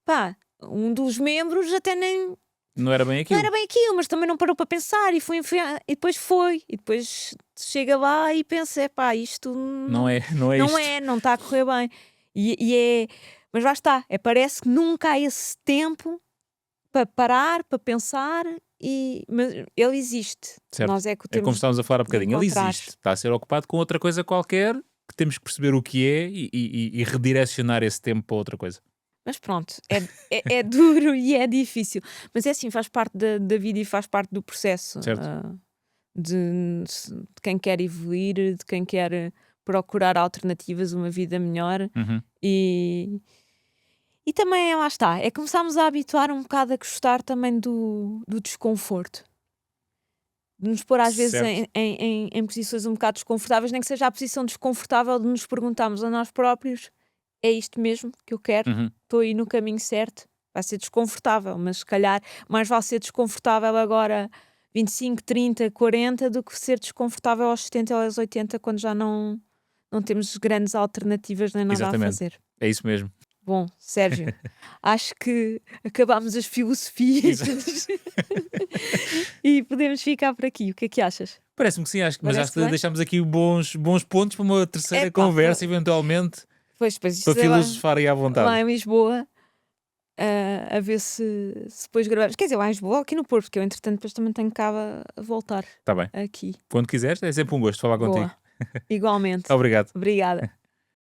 Pá, um dos membros até nem... Não era bem aquilo, mas também não parou para pensar e foi e depois foi. E depois chega lá e pensa, isto não está a correr bem. Mas lá está, parece que nunca há esse tempo para parar, para pensar, mas ele existe. Certo. Nós é que temos como estávamos a falar há bocadinho, ele existe. Está a ser ocupado com outra coisa qualquer, que temos que perceber o que é e redirecionar esse tempo para outra coisa. Mas pronto, é duro e é difícil. Mas é assim, faz parte da vida e faz parte do processo. De quem quer evoluir, de quem quer procurar alternativas, uma vida melhor. E também, lá está, começarmos a habituar um bocado a gostar também do desconforto. De nos pôr às vezes em posições um bocado desconfortáveis, nem que seja a posição desconfortável de nos perguntarmos a nós próprios: é isto mesmo que eu quero? Estou aí no caminho certo? Vai ser desconfortável, mas se calhar mais vale ser desconfortável agora 25, 30, 40 do que ser desconfortável aos 70 ou aos 80 quando já não temos grandes alternativas nem nada a fazer. É isso mesmo. Bom, Sérgio, acho que acabámos as filosofias e podemos ficar por aqui. O que é que achas? Parece-me que sim, mas acho que deixámos aqui bons pontos para uma terceira conversa, eventualmente, para filosofar aí à vontade. Lá em Lisboa, a ver se depois gravamos. Quer dizer, lá em Lisboa, aqui no Porto, porque eu entretanto depois também tenho cá a voltar. Está bem. Aqui. Quando quiseres, é sempre um gosto falar contigo. Igualmente. Obrigado. Obrigada.